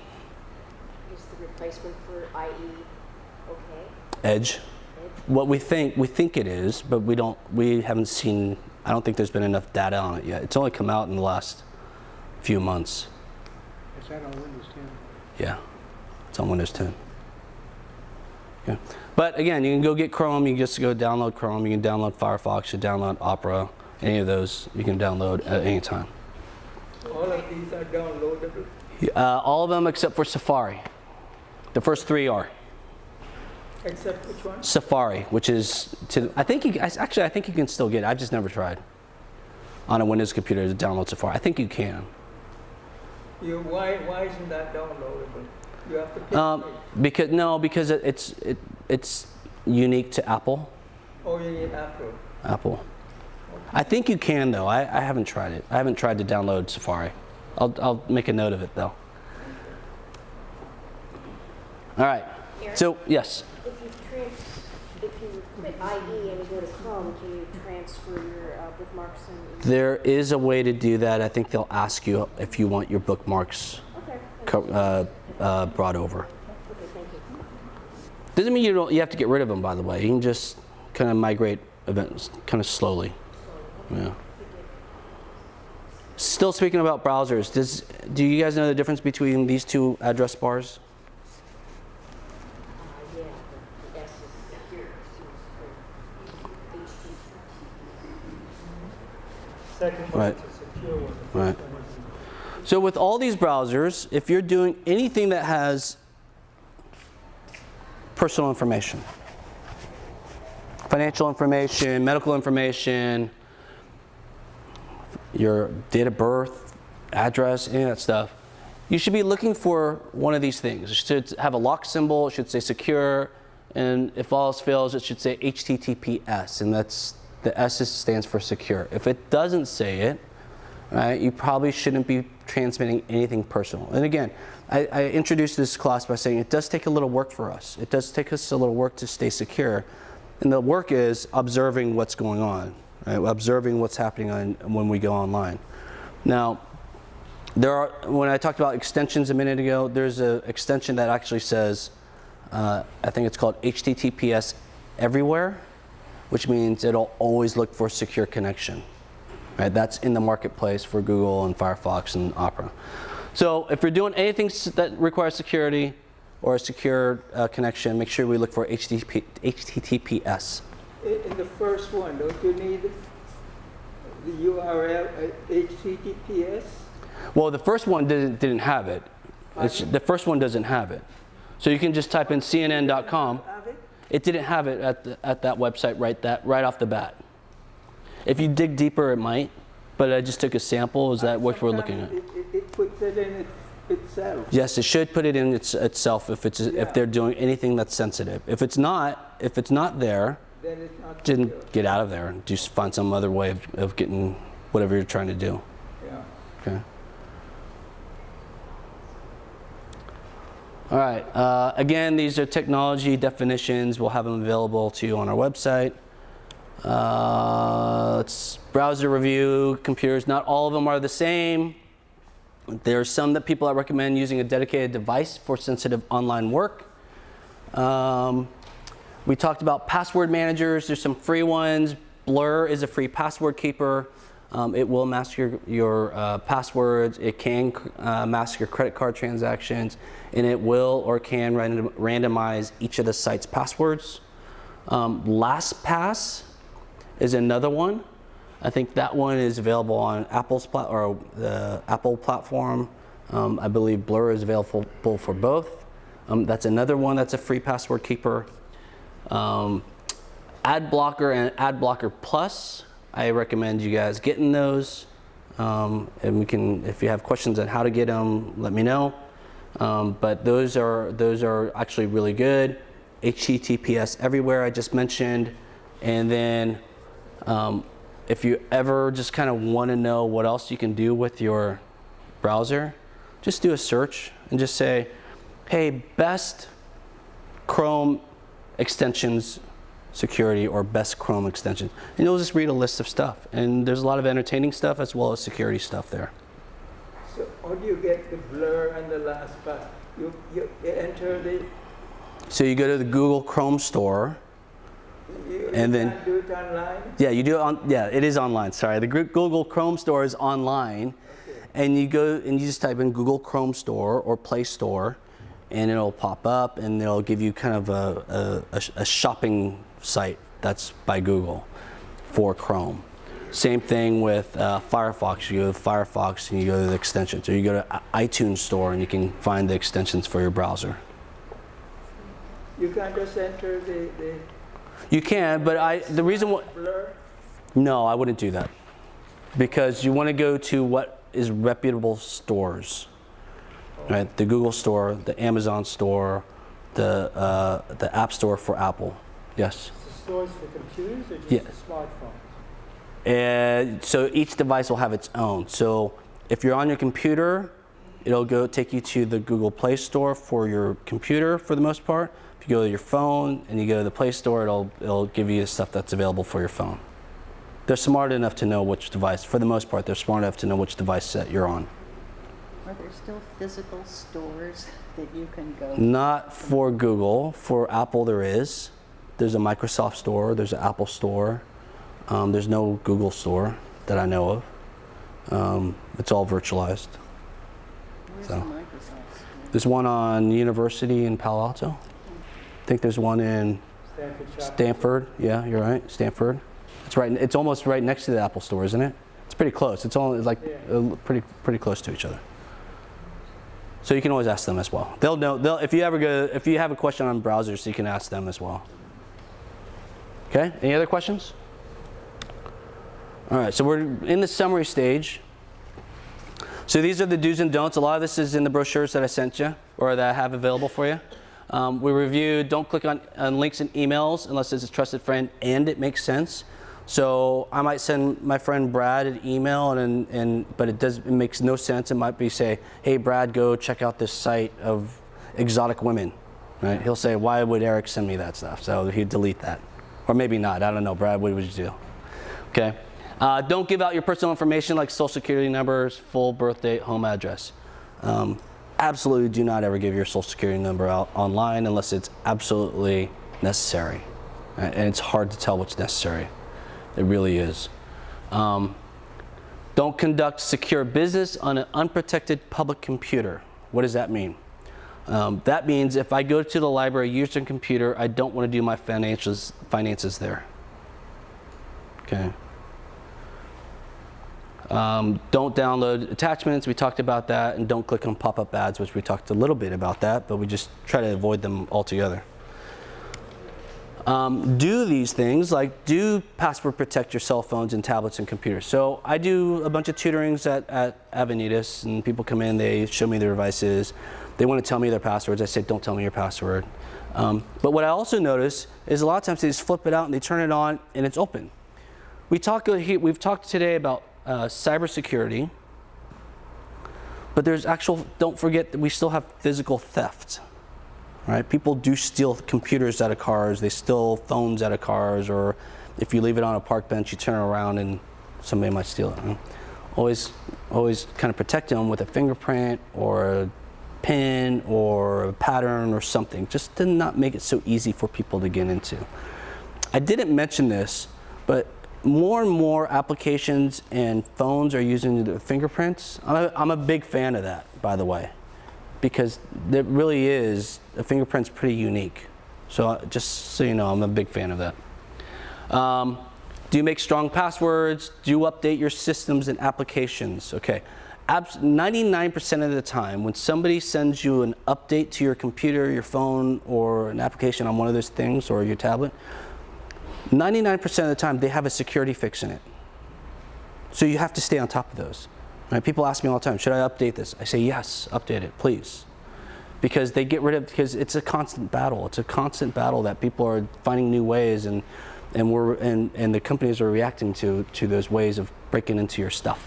Speaker 7: Is the replacement for IE okay?
Speaker 1: Edge. What we think it is, but we haven't seen, I don't think there's been enough data on it yet. It's only come out in the last few months.
Speaker 4: Is that on Windows 10?
Speaker 1: Yeah, it's on Windows 10. Yeah. But again, you can go get Chrome, you can just go download Chrome, you can download Firefox, you can download Opera, any of those you can download at any time.
Speaker 2: All of these are downloadable.
Speaker 1: All of them except for Safari. The first 3 are.
Speaker 2: Except which one?
Speaker 1: Safari, which is, I think you can still get it. I've just never tried on a Windows computer to download Safari. I think you can.
Speaker 2: Why isn't that downloadable? You have to pay for it.
Speaker 1: Because it's unique to Apple.
Speaker 2: Oh, you need Apple.
Speaker 1: Apple. I think you can though. I haven't tried it. I haven't tried to download Safari. I'll make a note of it though. All right. So yes.
Speaker 7: If you quit IE and you go to Chrome, can you transfer your bookmarks and?
Speaker 1: There is a way to do that. I think they'll ask you if you want your bookmarks brought over.
Speaker 7: Okay, thank you.
Speaker 1: Doesn't mean you have to get rid of them, by the way. You can just kind of migrate events kind of slowly. Yeah. Still speaking about browsers, do you guys know the difference between these 2 address bars?
Speaker 7: Yeah, the S is secure.
Speaker 5: Second one
Speaker 1: Right.
Speaker 5: is a secure one. The
Speaker 1: Right.
Speaker 5: first one is
Speaker 1: So with all these browsers, if you're doing anything that has personal information, financial information, medical information, your date of birth, address, any of that stuff, you should be looking for one of these things. It should have a lock symbol, it should say secure, and if all else fails, it should say HTTPS, and that's the S stands for secure. If it doesn't say it, right, you probably shouldn't be transmitting anything personal. And again, I introduced this class by saying it does take a little work for us. It does take us a little work to stay secure. And the work is observing what's going on, right? Observing what's happening when we go online. Now, when I talked about extensions a minute ago, there's an extension that actually says, I think it's called HTTPS everywhere, which means it'll always look for secure connection. Right? That's in the marketplace for Google and Firefox and Opera. So if you're doing anything that requires security or a secure connection, make sure we look for HTTPS.
Speaker 2: In the first one, don't you need the URL HTTPS?
Speaker 1: Well, the first one didn't have it. The first one doesn't have it. So you can just type in CNN.com.
Speaker 2: Have it?
Speaker 1: It didn't have it at that website right off the bat. If you dig deeper, it might, but I just took a sample. Is that what we're looking at?
Speaker 2: It puts it in itself.
Speaker 1: Yes, it should put it in itself if they're doing anything that's sensitive. If it's not there,
Speaker 2: Then it's not
Speaker 1: then
Speaker 2: secure.
Speaker 1: get out of there. Just find some other way of getting whatever you're trying to do.
Speaker 2: Yeah.
Speaker 1: Okay. All right. Again, these are technology definitions. We'll have them available to you on our website. Let's browser review computers, not all of them are the same. There are some that people that recommend using a dedicated device for sensitive online work. We talked about password managers. There's some free ones. Blur is a free password keeper. It will mask your passwords. It can mask your credit card transactions, and it will or can randomize each of the site's passwords. LastPass is another one. I think that one is available on the Apple platform. I believe Blur is available for both. That's another one that's a free password keeper. Adblocker and Adblocker Plus, I recommend you guys getting those. And we can, if you have questions on how to get them, let me know. But those are actually really good. HTTPS everywhere I just mentioned, and then if you ever just kind of want to know what else you can do with your browser, just do a search and just say, hey, best Chrome extensions security or best Chrome extensions. And you'll just read a list of stuff. And there's a lot of entertaining stuff as well as security stuff there.
Speaker 2: So how do you get the Blur and the LastPass? You enter the...
Speaker 1: So you go to the Google Chrome store. And then
Speaker 2: can't do it online?
Speaker 1: Yeah, you do it it is online. Sorry, the Google Chrome store is online, and you go and you just type in Google Chrome Store or Play Store, and it'll pop up, and it'll give you kind of a shopping site that's by Google for Chrome. Same thing with Firefox. You go to Firefox and you go to the extensions, or you go to iTunes Store and you can find the extensions for your browser.
Speaker 2: You can't just enter the
Speaker 1: You can, but the reason why.
Speaker 2: Blur?
Speaker 1: No, I wouldn't do that, because you want to go to what is reputable stores, right? The Google Store, the Amazon Store, the App Store for Apple. Yes.
Speaker 5: The stores for computers or just
Speaker 1: Yeah.
Speaker 5: the smartphones?
Speaker 1: And so each device will have its own. So if you're on your computer, it'll take you to the Google Play Store for your computer for the most part. If you go to your phone and you go to the Play Store, it'll give you the stuff that's available for your phone. They're smart enough to know which device, for the most part, they're smart enough to know which device set you're on.
Speaker 9: Are there still physical stores that you can go?
Speaker 1: Not for Google. For Apple, there is. There's a Microsoft Store. There's an Apple Store. There's no Google Store that I know of. It's all virtualized.
Speaker 9: Where's
Speaker 1: So.
Speaker 9: the Microsoft store?
Speaker 1: There's one on University in Palo Alto. I think there's one in Stanford. Yeah, you're right, Stanford. It's almost right next to the Apple Store, isn't it? It's pretty close. It's all like pretty close to each other. So you can always ask them as well. They'll know. If you have a question on browsers, you can ask them as well. Okay. Any other questions? All right. So we're in the summary stage. So these are the do's and don'ts. A lot of this is in the brochures that I sent you or that I have available for you. We reviewed, don't click on links and emails unless it's a trusted friend and it makes sense. So I might send my friend Brad an email, but it makes no sense. It might be say, hey Brad, go check out this site of exotic women. Right? He'll say, why would Eric send me that stuff? So he'd delete that. Or maybe not, I don't know. Brad, what would you do? Okay. Don't give out your personal information like social security numbers, full birth date, home address. Absolutely do not ever give your social security number out online unless it's absolutely necessary. Right? And it's hard to tell what's necessary. It really is. Don't conduct secure business on an unprotected public computer. What does that mean? That means if I go to the library, use a computer, I don't want to do my finances there. Okay. Don't download attachments, we talked about that, and don't click on pop-up ads, which we talked a little bit about that, but we just try to avoid them altogether. Do these things, like do password protect your cell phones and tablets and computers. So I do a bunch of tutorings at Avenidas, and people come in, they show me their devices, they want to tell me their passwords. I say, don't tell me your password. But what I also notice is a lot of times they just flip it out and they turn it on and it's open. We've talked today about cybersecurity, but there's don't forget that we still have physical theft, right? People do steal computers out of cars, they steal phones out of cars, or if you leave it on a park bench, you turn around and somebody might steal it. Huh? Always kind of protect them with a fingerprint or a pin or a pattern or something, just to not make it so easy for people to get into. I didn't mention this, but more and more applications and phones are using the fingerprints. I'm a big fan of that, by the way, because it really is, a fingerprint's pretty unique. So just so you know, I'm a big fan of that. Do you make strong passwords? Do you update your systems and applications? Okay, 99% of the time when somebody sends you an update to your computer, your phone, or an application on one of those things, or your tablet, 99% of the time they have a security fix in it. So you have to stay on top of those. Right? People ask me all the time, should I update this? I say yes, update it, please. Because they get rid of, because it's a constant battle. It's a constant battle that people are finding new ways, and the companies are reacting to those ways of breaking into your stuff.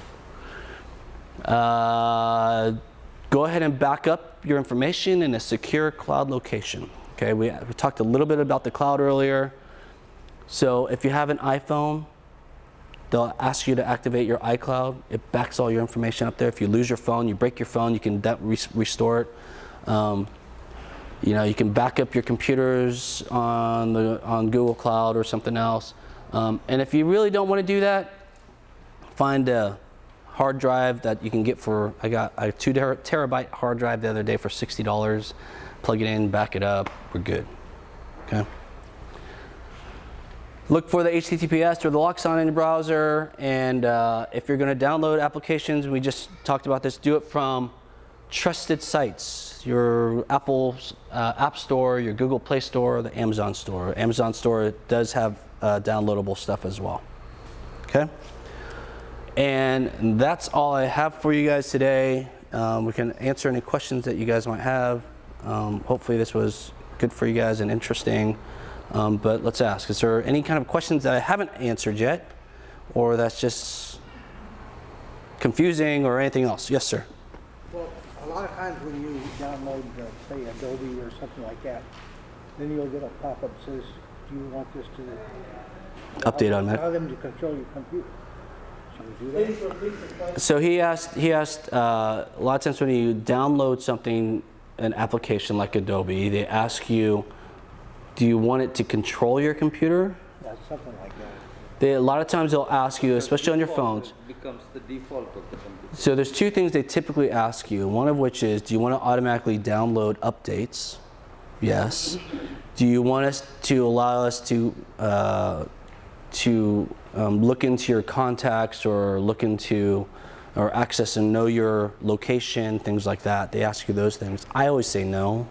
Speaker 1: Go ahead and back up your information in a secure cloud location. Okay, we talked a little bit about the cloud earlier. So if you have an iPhone, they'll ask you to activate your iCloud. It backs all your information up there. If you lose your phone, you break your phone, you can restore it. You know, you can back up your computers on Google Cloud or something else. And if you really don't want to do that, find a hard drive that you can get for, I got a 2 terabyte hard drive the other day for $60. Plug it in, back it up, we're good. Okay. Look for the HTTPS or the lock sign in your browser, and if you're going to download applications, we just talked about this, do it from trusted sites, your Apple App Store, your Google Play Store, the Amazon Store. Amazon Store does have downloadable stuff as well. Okay? And that's all I have for you guys today. We can answer any questions that you guys might have. Hopefully this was good for you guys and interesting. But let's ask, is there any kind of questions that I haven't answered yet, or that's just confusing, or anything else? Yes, sir.
Speaker 4: Well, a lot of times when you download, say, Adobe or something like that, then you'll get a pop-up that says, do you want this to
Speaker 1: Update on that.
Speaker 4: allow them to control your computer? Should we do that?
Speaker 1: So he asked, a lot of times when you download something, an application like Adobe, they ask you, do you want it to control your computer?
Speaker 4: Yeah, something like that.
Speaker 1: A lot of times they'll ask you, especially on your phones.
Speaker 2: Becomes the default of the computer.
Speaker 1: So there's two things they typically ask you. One of which is, do you want to automatically download updates? Yes. Do you want us to allow us to look into your contacts, or look into, or access and know your location, things like that? They ask you those things. I always say no,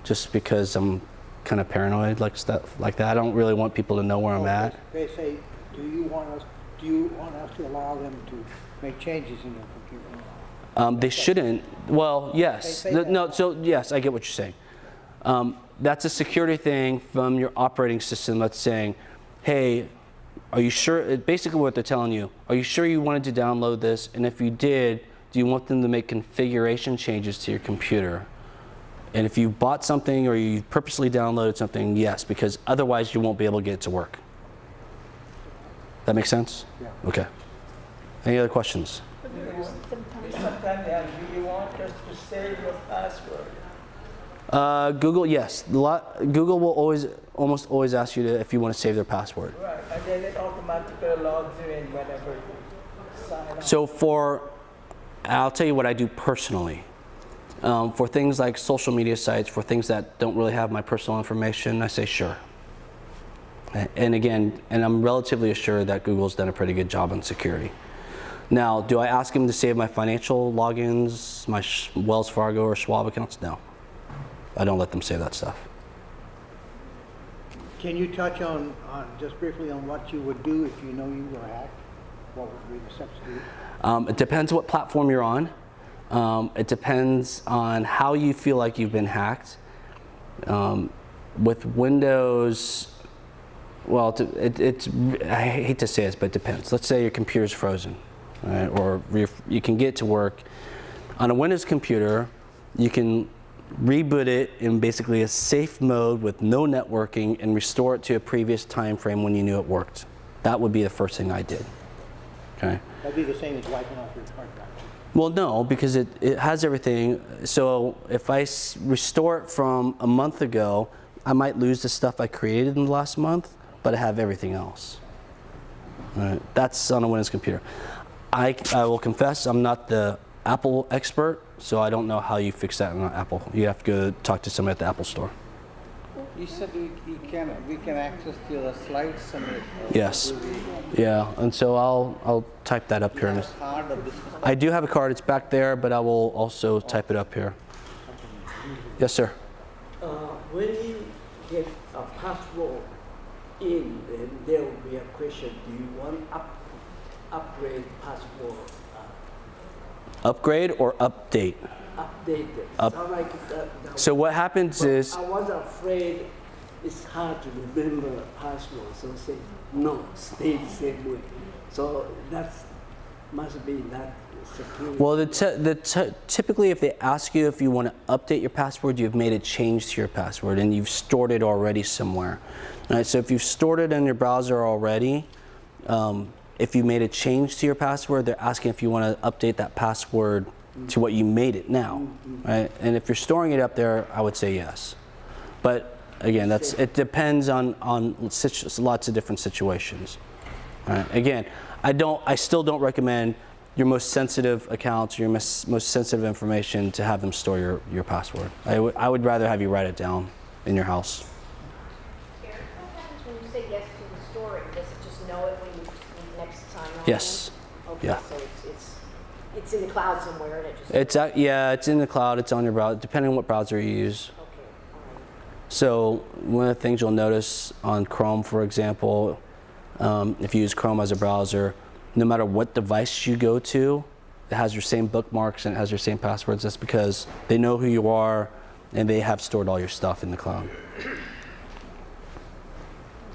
Speaker 1: just because I'm kind of paranoid, like stuff like that. I don't really want people to know where I'm at.
Speaker 4: They say, do you want us to allow them to make changes in your computer?
Speaker 1: They shouldn't. Well, yes.
Speaker 4: They say that.
Speaker 1: No. So yes, I get what you're saying. That's a security thing from your operating system that's saying, hey, are you sure? Basically what they're telling you, are you sure you wanted to download this? And if you did, do you want them to make configuration changes to your computer? And if you bought something or you purposely downloaded something, yes, because otherwise you won't be able to get it to work. That makes sense?
Speaker 4: Yeah.
Speaker 1: Okay. Any other questions?
Speaker 2: Sometimes they really want us to save your password.
Speaker 1: Google, yes. Google will almost always ask you if you want to save their password.
Speaker 2: Right, and then it automatically logs you in whenever you sign up.
Speaker 1: So I'll tell you what I do personally. For things like social media sites, for things that don't really have my personal information, I say sure. And again, I'm relatively assured that Google's done a pretty good job on security. Now, do I ask them to save my financial logins, my Wells Fargo or Schwab accounts? No. I don't let them save that stuff.
Speaker 4: Can you touch on just briefly on what you would do if you know you were hacked? What would be the steps to do?
Speaker 1: It depends what platform you're on. It depends on how you feel like you've been hacked. With Windows, well, I hate to say this, but it depends. Let's say your computer's frozen, right? Or you can get it to work. On a Windows computer, you can reboot it in basically a safe mode with no networking and restore it to a previous time frame when you knew it worked. That would be the first thing I did. Okay.
Speaker 4: That'd be the same as wiping off your hard drive.
Speaker 1: Well, no, because it has everything. So if I restore it from a month ago, I might lose the stuff I created in the last month, but I have everything else. All right. That's on a Windows computer. I will confess, I'm not the Apple expert, so I don't know how you fix that on Apple. You have to go talk to somebody at the Apple store.
Speaker 4: You said we can access the slides and
Speaker 1: Yes. Yeah, and so I'll type that up here. In a,
Speaker 4: card of this.
Speaker 1: I do have a card. It's back there, but I will also type it up here. Yes, sir.
Speaker 2: When you get a password in, then there will be a question, do you want upgrade password,
Speaker 1: Upgrade or update?
Speaker 2: updated? Sound like that
Speaker 1: So what happens
Speaker 2: but
Speaker 1: is,
Speaker 2: I was afraid it's hard to remember password, so say, no, stay the same way. So that's, must be that security.
Speaker 1: well, typically if they ask you if you want to update your password, you've made a change to your password and you've stored it already somewhere. All right, so if you've stored it in your browser already, if you made a change to your password, they're asking if you want to update that password to what you made it now, right? And if you're storing it up there, I would say yes. But again, it depends on lots of different situations. All right? Again, I still don't recommend your most sensitive accounts, your most sensitive information to have them store your password. I would rather have you write it down in your house.
Speaker 7: Eric, what happens when you say yes to the storing? Does it just know it when you next sign on?
Speaker 1: Yes.
Speaker 7: Okay,
Speaker 1: Yeah.
Speaker 7: so it's in the cloud somewhere and it just.
Speaker 1: It's in the cloud. It's on your browser, depending on what browser you use.
Speaker 7: Okay, all right.
Speaker 1: So one of the things you'll notice on Chrome, for example, if you use Chrome as a browser, no matter what device you go to, it has your same bookmarks and it has your same passwords. That's because they know who you are and they have stored all your stuff in the cloud.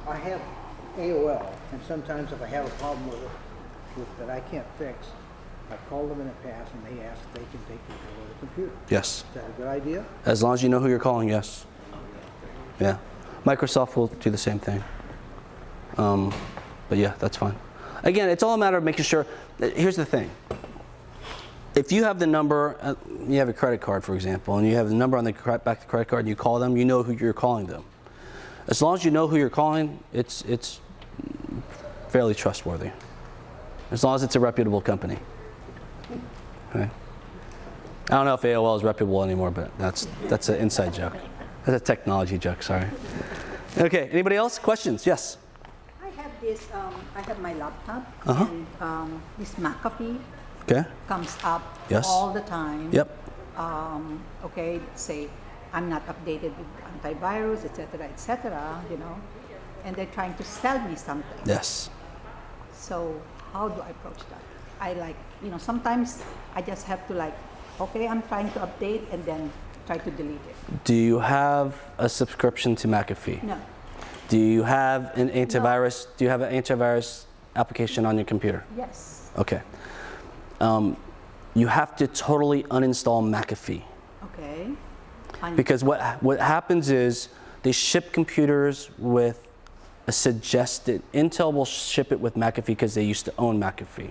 Speaker 4: I have AOL, and sometimes if I have a problem with it that I can't fix, I've called them in the past and they ask if they can take control of the computer.
Speaker 1: Yes.
Speaker 4: Is that a good idea?
Speaker 1: As long as you know who you're calling, yes. Yeah. Microsoft will do the same thing. But yeah, that's fine. Again, it's all a matter of making sure. Here's the thing. If you have the number, you have a credit card, for example, and you have the number on the back of the credit card, and you call them, you know who you're calling them. As long as you know who you're calling, it's fairly trustworthy. As long as it's a reputable company. Okay. I don't know if AOL is reputable anymore, but that's an inside joke. That's a technology joke, sorry. Okay, anybody else? Questions? Yes.
Speaker 9: I have this, I have my laptop,
Speaker 1: Uh-huh.
Speaker 9: and this McAfee
Speaker 1: Okay.
Speaker 9: comes up
Speaker 1: Yes.
Speaker 9: all the time.
Speaker 1: Yep.
Speaker 9: Okay, say I'm not updated with antivirus, etc., you know, and they're trying to sell me something.
Speaker 1: Yes.
Speaker 9: So how do I approach that? I like, you know, sometimes I just have to like, okay, I'm trying to update and then try to delete it.
Speaker 1: Do you have a subscription to McAfee?
Speaker 9: No,
Speaker 1: Do you have an antivirus? Do you have an antivirus application on your computer?
Speaker 9: yes,
Speaker 1: Okay. You have to totally uninstall McAfee.
Speaker 9: okay. And-
Speaker 1: Because what happens is they ship computers with a suggested, Intel will ship it with McAfee because they used to own McAfee.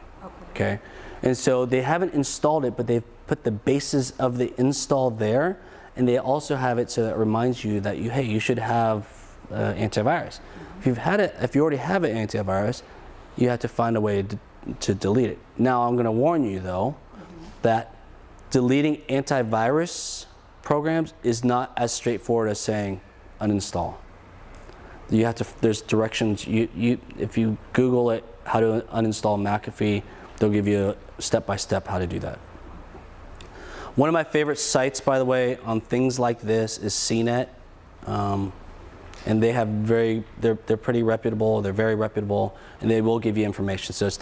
Speaker 1: Okay. And so they haven't installed it, but they've put the basis of the install there, and they also have it so that it reminds you that you should have antivirus. If you already have an antivirus, you have to find a way to delete it. Now I'm going to warn you though that deleting antivirus programs is not as straightforward as saying uninstall. You have to. There's directions. If you Google it, how to uninstall McAfee, they'll give you step by step how to do that. One of my favorite sites, by the way, on things like this is CNET, and they have they're pretty reputable. They're very reputable, and they will give you information. So it's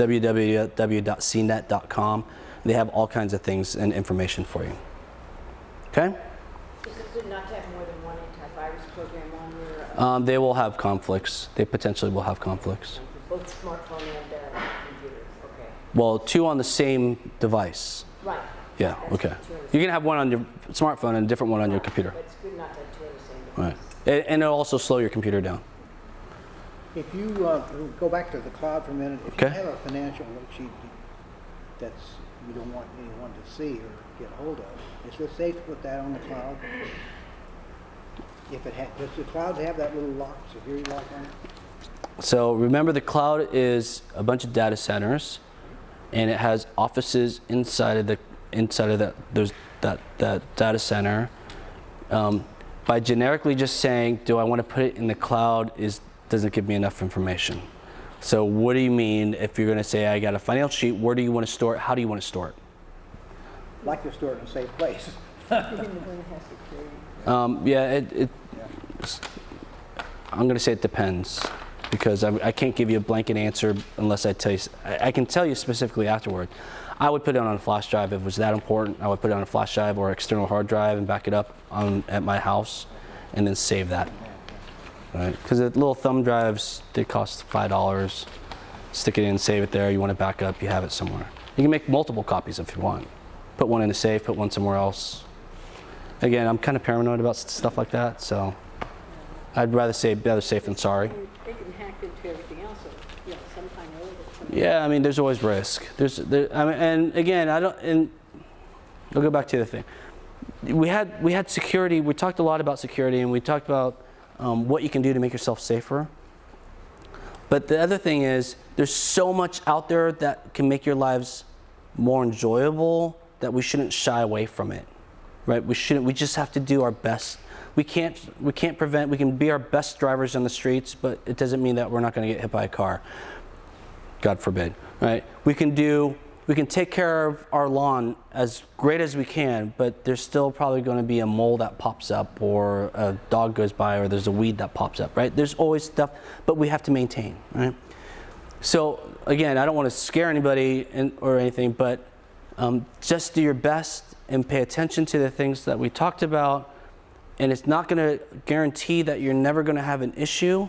Speaker 1: www.cnet.com. They have all kinds of things and information for you. Okay.
Speaker 7: Is it good not to have more than one antivirus program on your,
Speaker 1: They will have conflicts. They potentially will have conflicts.
Speaker 7: both smartphone and computers? Okay.
Speaker 1: Well, two on the same device.
Speaker 7: Right.
Speaker 1: Yeah,
Speaker 7: That's
Speaker 1: okay.
Speaker 7: two on the
Speaker 1: You can have one on your smartphone and a different one on your computer.
Speaker 7: But it's good not to have two on the same device.
Speaker 1: Right. And it'll also slow your computer down.
Speaker 4: If you go back to the cloud for a minute, if
Speaker 1: Okay.
Speaker 4: you have a financial worksheet that's you don't want anyone to see or get hold of, is it safe to put that on the cloud? If it does the cloud have that little lock, security lock on it?
Speaker 1: So remember, the cloud is a bunch of data centers, and it has offices inside of that data center. By generically just saying, do I want to put it in the cloud, doesn't give me enough information. So what do you mean if you're going to say, I got a financial sheet, where do you want to store it? How do you want to store it?
Speaker 4: Like to store it in a safe place.
Speaker 1: I'm going to say it depends, because I can't give you a blanket answer unless I tell you. I can tell you specifically afterward. I would put it on a flash drive if it was that important. I would put it on a flash drive or external hard drive and back it up at my house, and then save that. Right? Because the little thumb drives, they cost $5. Stick it in, save it there. You want to back up, you have it somewhere. You can make multiple copies if you want. Put one in a safe, put one somewhere else. Again, I'm kind of paranoid about stuff like that, so I'd rather say better safe than sorry.
Speaker 3: They can hack into everything else, so, yeah, sometime or other.
Speaker 1: Yeah, I mean, there's always risk. And again, I'll go back to the thing. We had security. We talked a lot about security, and we talked about what you can do to make yourself safer. But the other thing is, there's so much out there that can make your lives more enjoyable that we shouldn't shy away from it, right? We just have to do our best. We can be our best drivers on the streets, but it doesn't mean that we're not going to get hit by a car. God forbid, right? We can take care of our lawn as great as we can, but there's still probably going to be a mole that pops up, or a dog goes by, or there's a weed that pops up, right? There's always stuff, but we have to maintain, right? So again, I don't want to scare anybody or anything, but just do your best and pay attention to the things that we talked about. And it's not going to guarantee that you're never going to have an issue,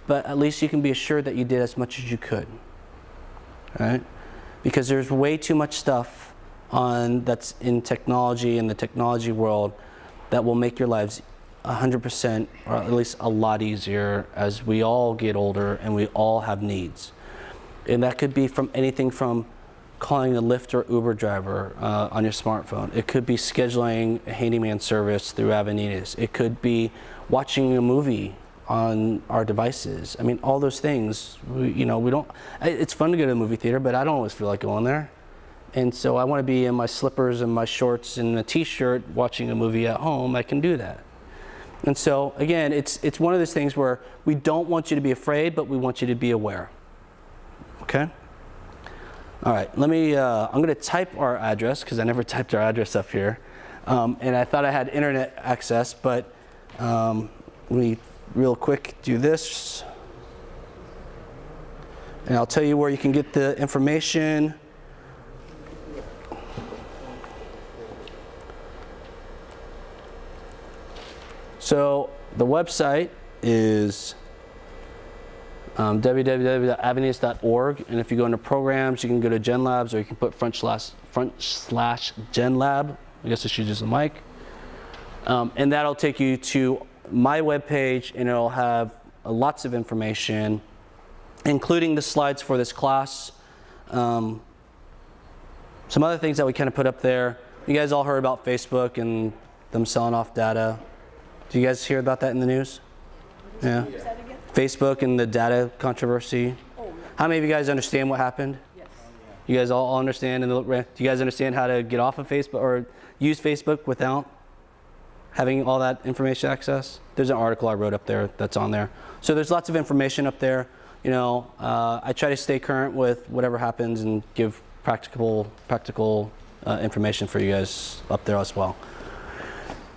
Speaker 1: but at least you can be assured that you did as much as you could, right? Because there's way too much stuff that's in technology, in the technology world, that will make your lives 100%, or at least a lot easier, as we all get older and we all have needs. And that could be from anything from calling a Lyft or Uber driver on your smartphone. It could be scheduling a handyman service through Avenidas. It could be watching a movie on our devices. I mean, all those things, we don't, it's fun to go to the movie theater, but I don't always feel like going there. And so I want to be in my slippers and my shorts and a t-shirt watching a movie at home. I can do that. And so again, it's one of those things where we don't want you to be afraid, but we want you to be aware. Okay? All right, I'm going to type our address, because I never typed our address up here. And I thought I had internet access, but we real quick do this. And I'll tell you where you can get the information. So the website is www.avenidas.org, and if you go into programs, you can go to Gen Labs, or you can put / Gen Lab. I guess I should use the mic. And that'll take you to my webpage, and it'll have lots of information, including the slides for this class. Some other things that we kind of put up there. You guys all heard about Facebook and them selling off data. Do you guys hear about that in the news? Yeah. Facebook and the data controversy. How many of you guys understand what happened?
Speaker 3: Yes.
Speaker 1: You guys all understand? Do you guys understand how to get off of Facebook or use Facebook without having all that information access? There's an article I wrote up there that's on there. So there's lots of information up there. I try to stay current with whatever happens and give practical information for you guys up there as well.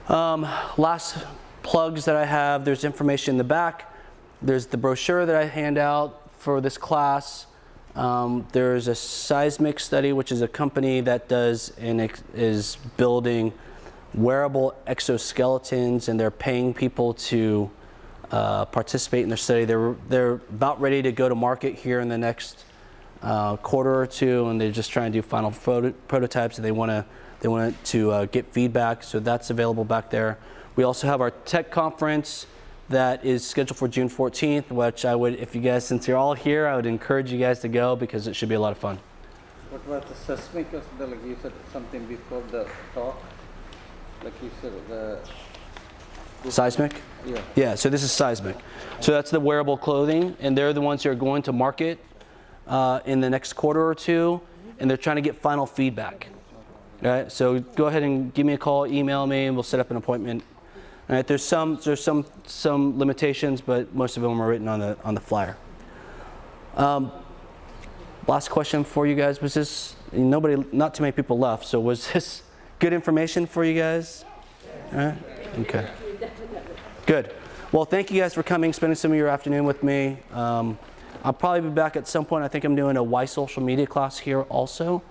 Speaker 1: Last plugs that I have, there's information in the back. There's the brochure that I hand out for this class. There's a seismic study, which is a company that is building wearable exoskeletons, and they're paying people to participate in their study. They're about ready to go to market here in the next quarter or two, and they're just trying to do final prototypes, and they want to get feedback. So that's available back there. We also have our tech conference that is scheduled for June 14th, which I would, if you guys, since you're all here, I would encourage you guys to go because it should be a lot of fun.
Speaker 10: What about the seismic, like you said something before the talk? Like you said,
Speaker 1: Seismic?
Speaker 10: yeah.
Speaker 1: Yeah, so this is Seismic. So that's the wearable clothing, and they're the ones who are going to market in the next quarter or two, and they're trying to get final feedback. All right, so go ahead and give me a call, email me, and we'll set up an appointment. All right, there's some limitations, but most of them are written on the flyer. Last question for you guys, was this, not too many people left, so was this good information for you guys? All right, okay. Good. Well, thank you guys for coming, spending some of your afternoon with me. I'll probably be back at some point. I think I'm doing a Why Social Media class here also,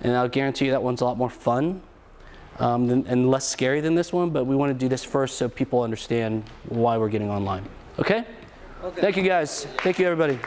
Speaker 1: and I'll guarantee you that one's a lot more fun and less scary than this one, but we want to do this first so people understand why we're getting online. Okay? Thank you guys. Thank you, everybody.